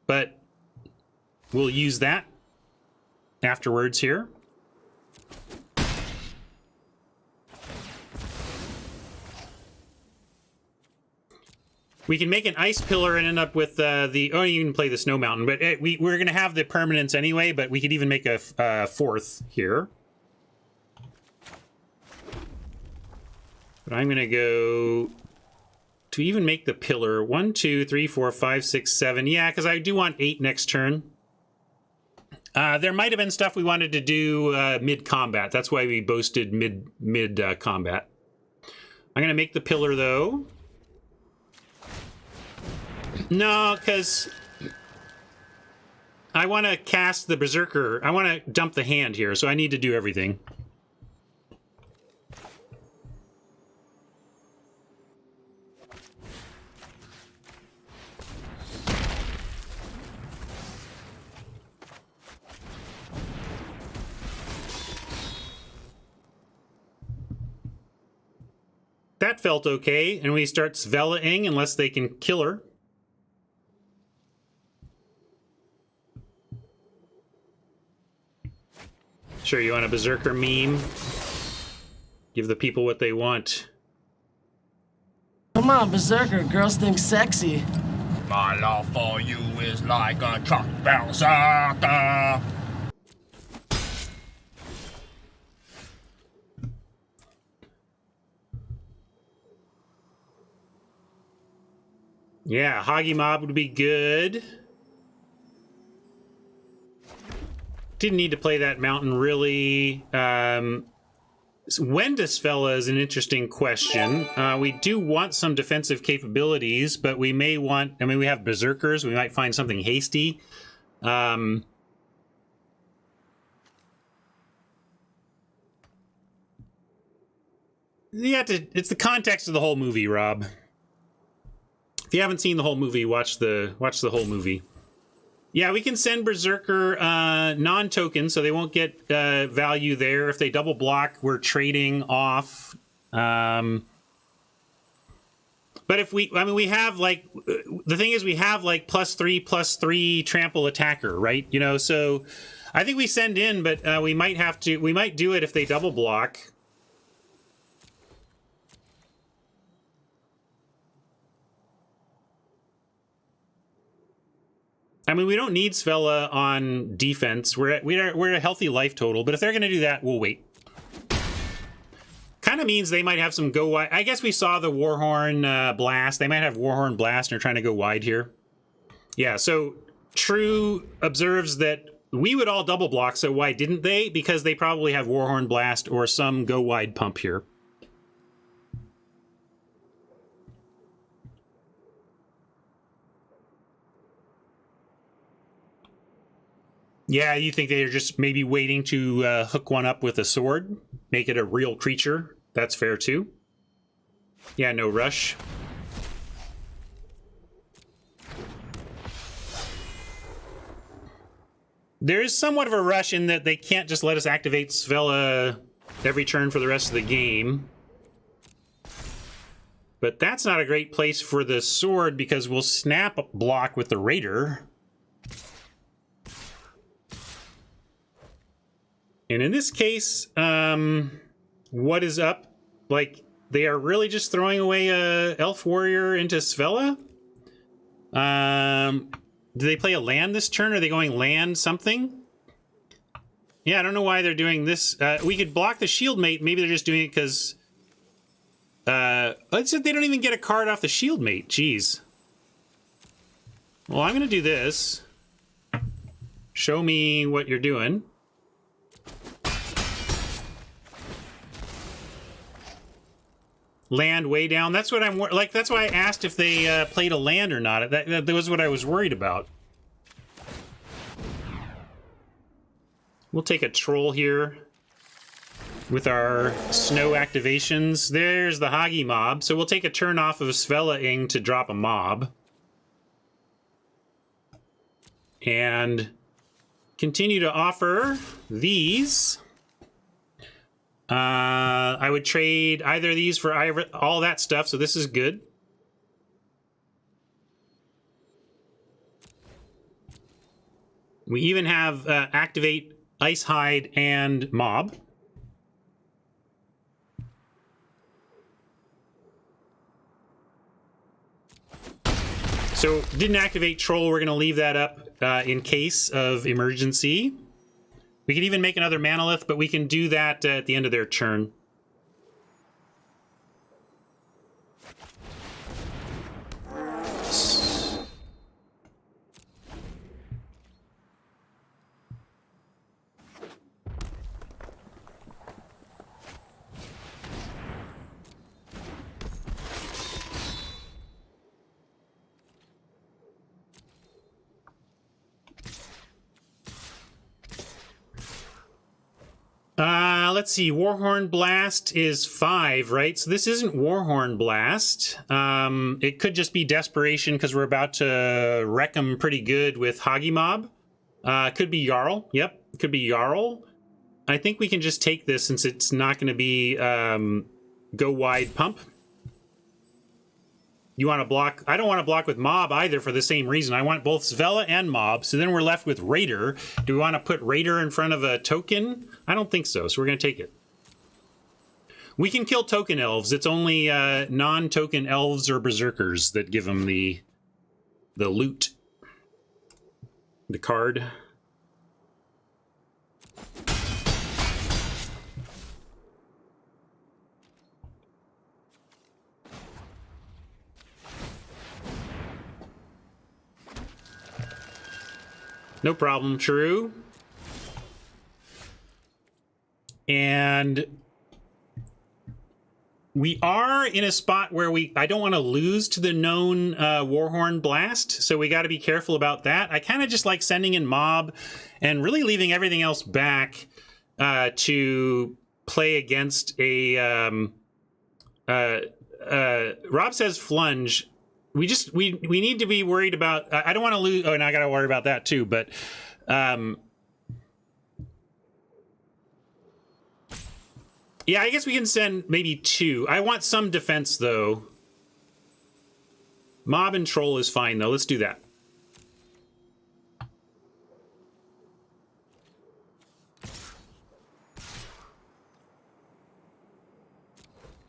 But we'll use that afterwards here. We can make an Ice Pillar and end up with the... oh, you can play the Snow Mountain, but we're going to have the permanence anyway, but we could even make a 4th here. But I'm going to go to even make the Pillar. 1, 2, 3, 4, 5, 6, 7. Yeah, because I do want 8 next turn. There might have been stuff we wanted to do mid-combat. That's why we boasted mid-combat. I'm going to make the Pillar, though. No, because I want to cast the Berserker. I want to dump the hand here, so I need to do everything. That felt okay, and we start Svella-ing unless they can kill her. Sure, you want a Berserker meme? Give the people what they want. Come on, Berserker. Girls think sexy. My love for you is like a truck bouncer. Yeah, Hoggy Mob would be good. Didn't need to play that mountain, really. When to Svella is an interesting question. We do want some defensive capabilities, but we may want... I mean, we have Berserkers. We might find something hasty. You have to... It's the context of the whole movie, Rob. If you haven't seen the whole movie, watch the whole movie. Yeah, we can send Berserker non-token, so they won't get value there. If they double block, we're trading off. But if we... I mean, we have, like... The thing is, we have, like, +3/+3 trample attacker, right? You know, so... I think we send in, but we might have to... We might do it if they double block. I mean, we don't need Svella on defense. We're at a healthy life total, but if they're going to do that, we'll wait. Kind of means they might have some go wide. I guess we saw the Warhorn Blast. They might have Warhorn Blast and are trying to go wide here. Yeah, so True observes that we would all double block, so why didn't they? Because they probably have Warhorn Blast or some go wide pump here. Yeah, you think they're just maybe waiting to hook one up with a sword? Make it a real creature? That's fair too. Yeah, no rush. There is somewhat of a rush in that they can't just let us activate Svella every turn for the rest of the game. But that's not a great place for the sword because we'll snap block with the Raider. And in this case, what is up? Like, they are really just throwing away a Elf Warrior into Svella? Do they play a land this turn? Are they going land something? Yeah, I don't know why they're doing this. We could block the Shield Mate. Maybe they're just doing it because... let's say they don't even get a card off the Shield Mate. Jeez. Well, I'm going to do this. Show me what you're doing. Land way down. That's what I'm like. That's why I asked if they played a land or not. That was what I was worried about. We'll take a troll here with our snow activations. There's the Hagi mob. So we'll take a turn off of Svella-ing to drop a mob. And continue to offer these. I would trade either of these for all that stuff, so this is good. We even have activate Ice Hide and Mob. So didn't activate Troll, we're going to leave that up in case of emergency. We could even make another Manolith, but we can do that at the end of their turn. Let's see, Warhorn Blast is 5, right? So this isn't Warhorn Blast. It could just be Desperation because we're about to wreck them pretty good with Hagi Mob. Could be Jarl. Yep, could be Jarl. I think we can just take this since it's not going to be go wide pump. You want to block? I don't want to block with Mob either for the same reason. I want both Svella and Mob, so then we're left with Raider. Do we want to put Raider in front of a token? I don't think so, so we're going to take it. We can kill token elves. It's only non-token elves or berserkers that give them the loot. The card. No problem, true. And We are in a spot where I don't want to lose to the known Warhorn Blast, so we got to be careful about that. I kind of just like sending in Mob and really leaving everything else back to play against a... Rob says Flunge. We need to be worried about... I don't want to lose... Oh, and I got to worry about that too, but... yeah, I guess we can send maybe 2. I want some defense, though. Mob and Troll is fine, though. Let's do that.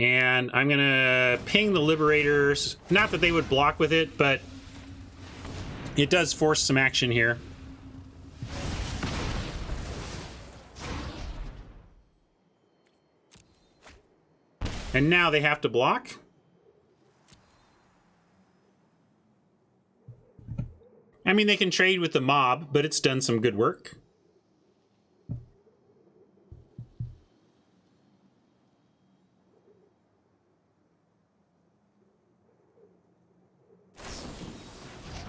And I'm going to ping the Liberators. Not that they would block with it, but it does force some action here. And now they have to block. I mean, they can trade with the Mob, but it's done some good work.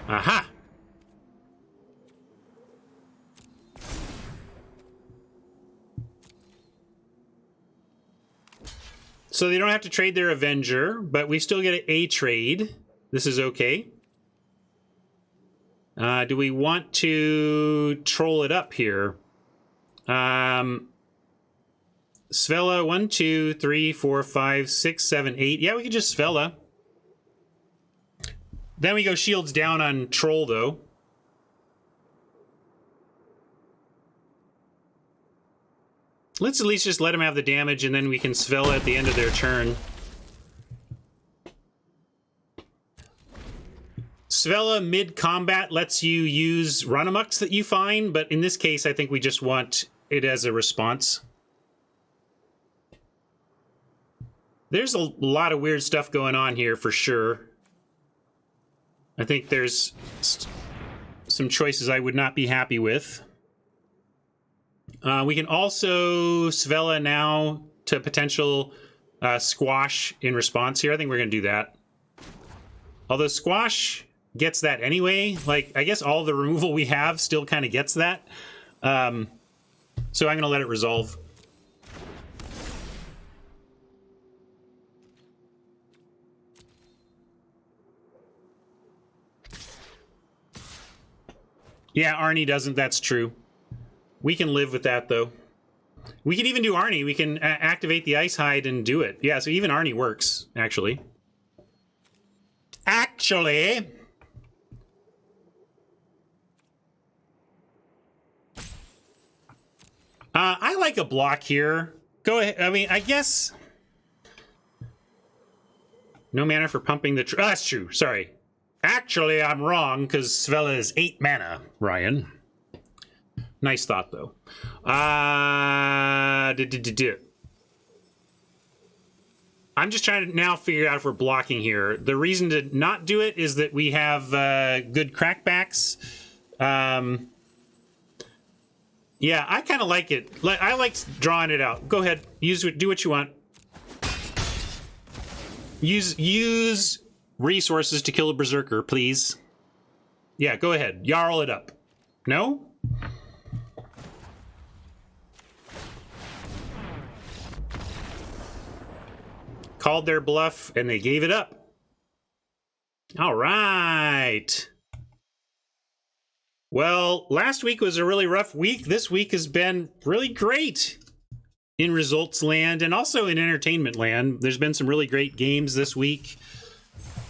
Aha! So they don't have to trade their Avenger, but we still get a trade. This is okay. Do we want to troll it up here? Svella, 1, 2, 3, 4, 5, 6, 7, 8. Yeah, we could just Svella. Then we go shields down on Troll, though. Let's at least just let them have the damage, and then we can Svella at the end of their turn. Svella mid-combat lets you use Runamucks that you find, but in this case, I think we just want it as a response. There's a lot of weird stuff going on here, for sure. I think there's some choices I would not be happy with. We can also Svella now to potential Squash in response here. I think we're going to do that. Although Squash gets that anyway. Like, I guess all the removal we have still kind of gets that. So I'm going to let it resolve. Yeah, Arnie doesn't. That's true. We can live with that, though. We can even do Arnie. We can activate the Ice Hide and do it. Yeah, so even Arnie works, actually. I like a block here. Go ahead. I mean, I guess... No mana for pumping the... that's true. Sorry. Actually, I'm wrong, because Svella is 8 mana, Ryan. Nice thought, though. I'm just trying to now figure out if we're blocking here. The reason to not do it is that we have good crackbacks. Yeah, I kind of like it. I like drawing it out. Go ahead. Do what you want. Use resources to kill a berserker, please. Yeah, go ahead. Jarl it up. No? Called their bluff, and they gave it up. All right. Well, last week was a really rough week. This week has been really great in results land and also in entertainment land. There's been some really great games this week.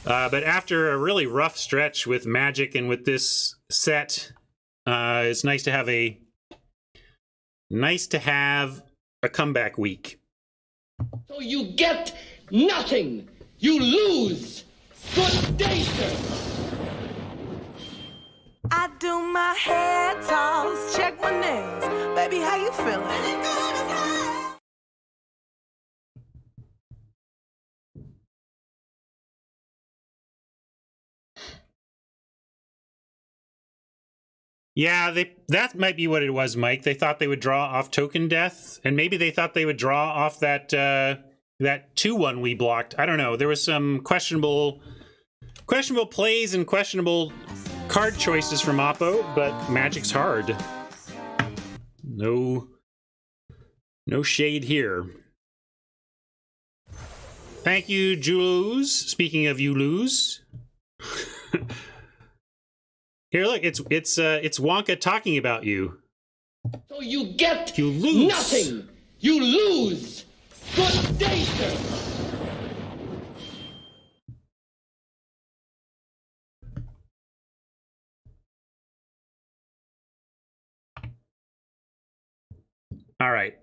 But after a really rough stretch with Magic and with this set, it's nice to have a comeback week. So you get nothing. You lose. Good day, sir. I do my hair toss, check my nails. Baby, how you feeling? Yeah, that might be what it was, Mike. They thought they would draw off token death, and maybe they thought they would draw off that that 2-1 we blocked. I don't know. There was some questionable plays and questionable card choices from Oppo, but Magic's hard. No shade here. Thank you, Jules. Speaking of you lose. Here, look, it's Wonka talking about you. So you get You lose. nothing. You lose. Good day, sir. All right.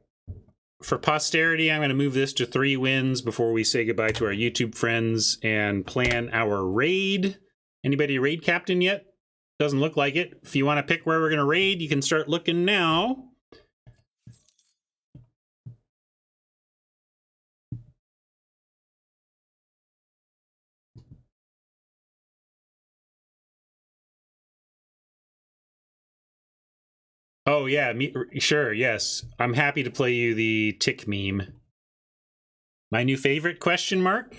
For posterity, I'm going to move this to 3 wins before we say goodbye to our YouTube friends and plan our raid. Anybody raid captain yet? Doesn't look like it. If you want to pick where we're going to raid, you can start looking now. Oh, yeah, sure, yes. I'm happy to play you the tick meme. My new favorite, question mark?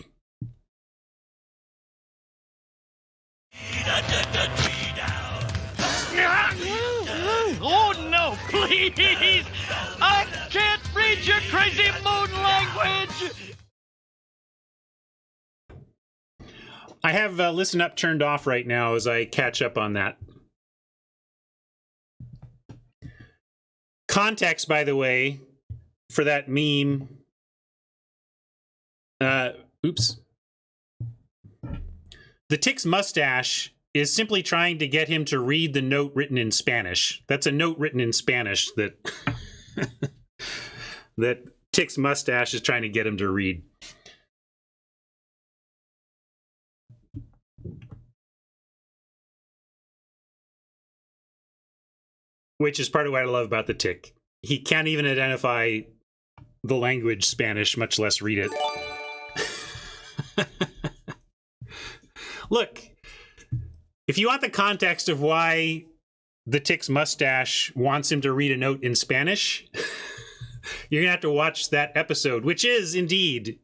Oh no, please! I can't read your crazy moon language! I have Listen Up turned off right now as I catch up on that. Context, by the way, for that meme. Oops. The tick's mustache is simply trying to get him to read the note written in Spanish. That's a note written in Spanish that that Tick's mustache is trying to get him to read. Which is part of what I love about the Tick. He can't even identify the language Spanish, much less read it. Look, if you want the context of why the Tick's mustache wants him to read a note in Spanish, you're gonna have to watch that episode, which is indeed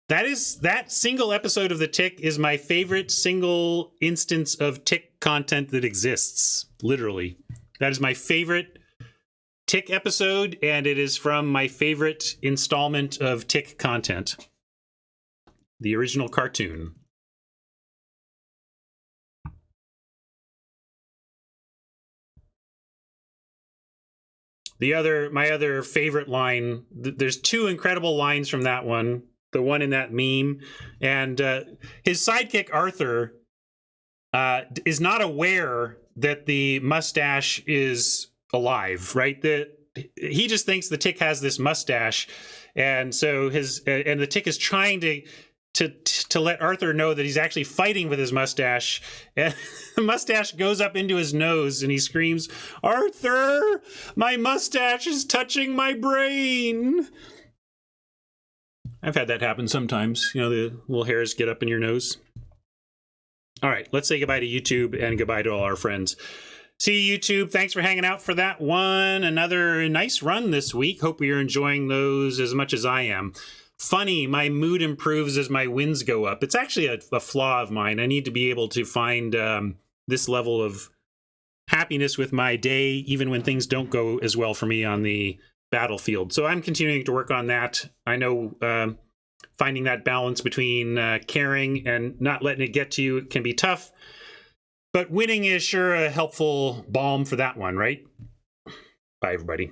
that single episode of the Tick is my favorite single instance of Tick content that exists. Literally, that is my favorite Tick episode, and it is from my favorite installment of Tick content, the original cartoon. My other favorite line, there's 2 incredible lines from that one. The one in that meme, and his sidekick Arthur is not aware that the mustache is alive, right? He just thinks the Tick has this mustache, and so the Tick is trying to let Arthur know that he's actually fighting with his mustache, and the mustache goes up into his nose and he screams, "Arthur, my mustache is touching my brain." I've had that happen sometimes. You know, the little hairs get up in your nose. All right, let's say goodbye to YouTube and goodbye to all our friends. See you, YouTube. Thanks for hanging out for that one. Another nice run this week. Hope you're enjoying those as much as I am. Funny, my mood improves as my wins go up. It's actually a flaw of mine. I need to be able to find this level of happiness with my day, even when things don't go as well for me on the battlefield. So I'm continuing to work on that. I know finding that balance between caring and not letting it get to you can be tough, but winning is sure a helpful balm for that one, right? Bye, everybody.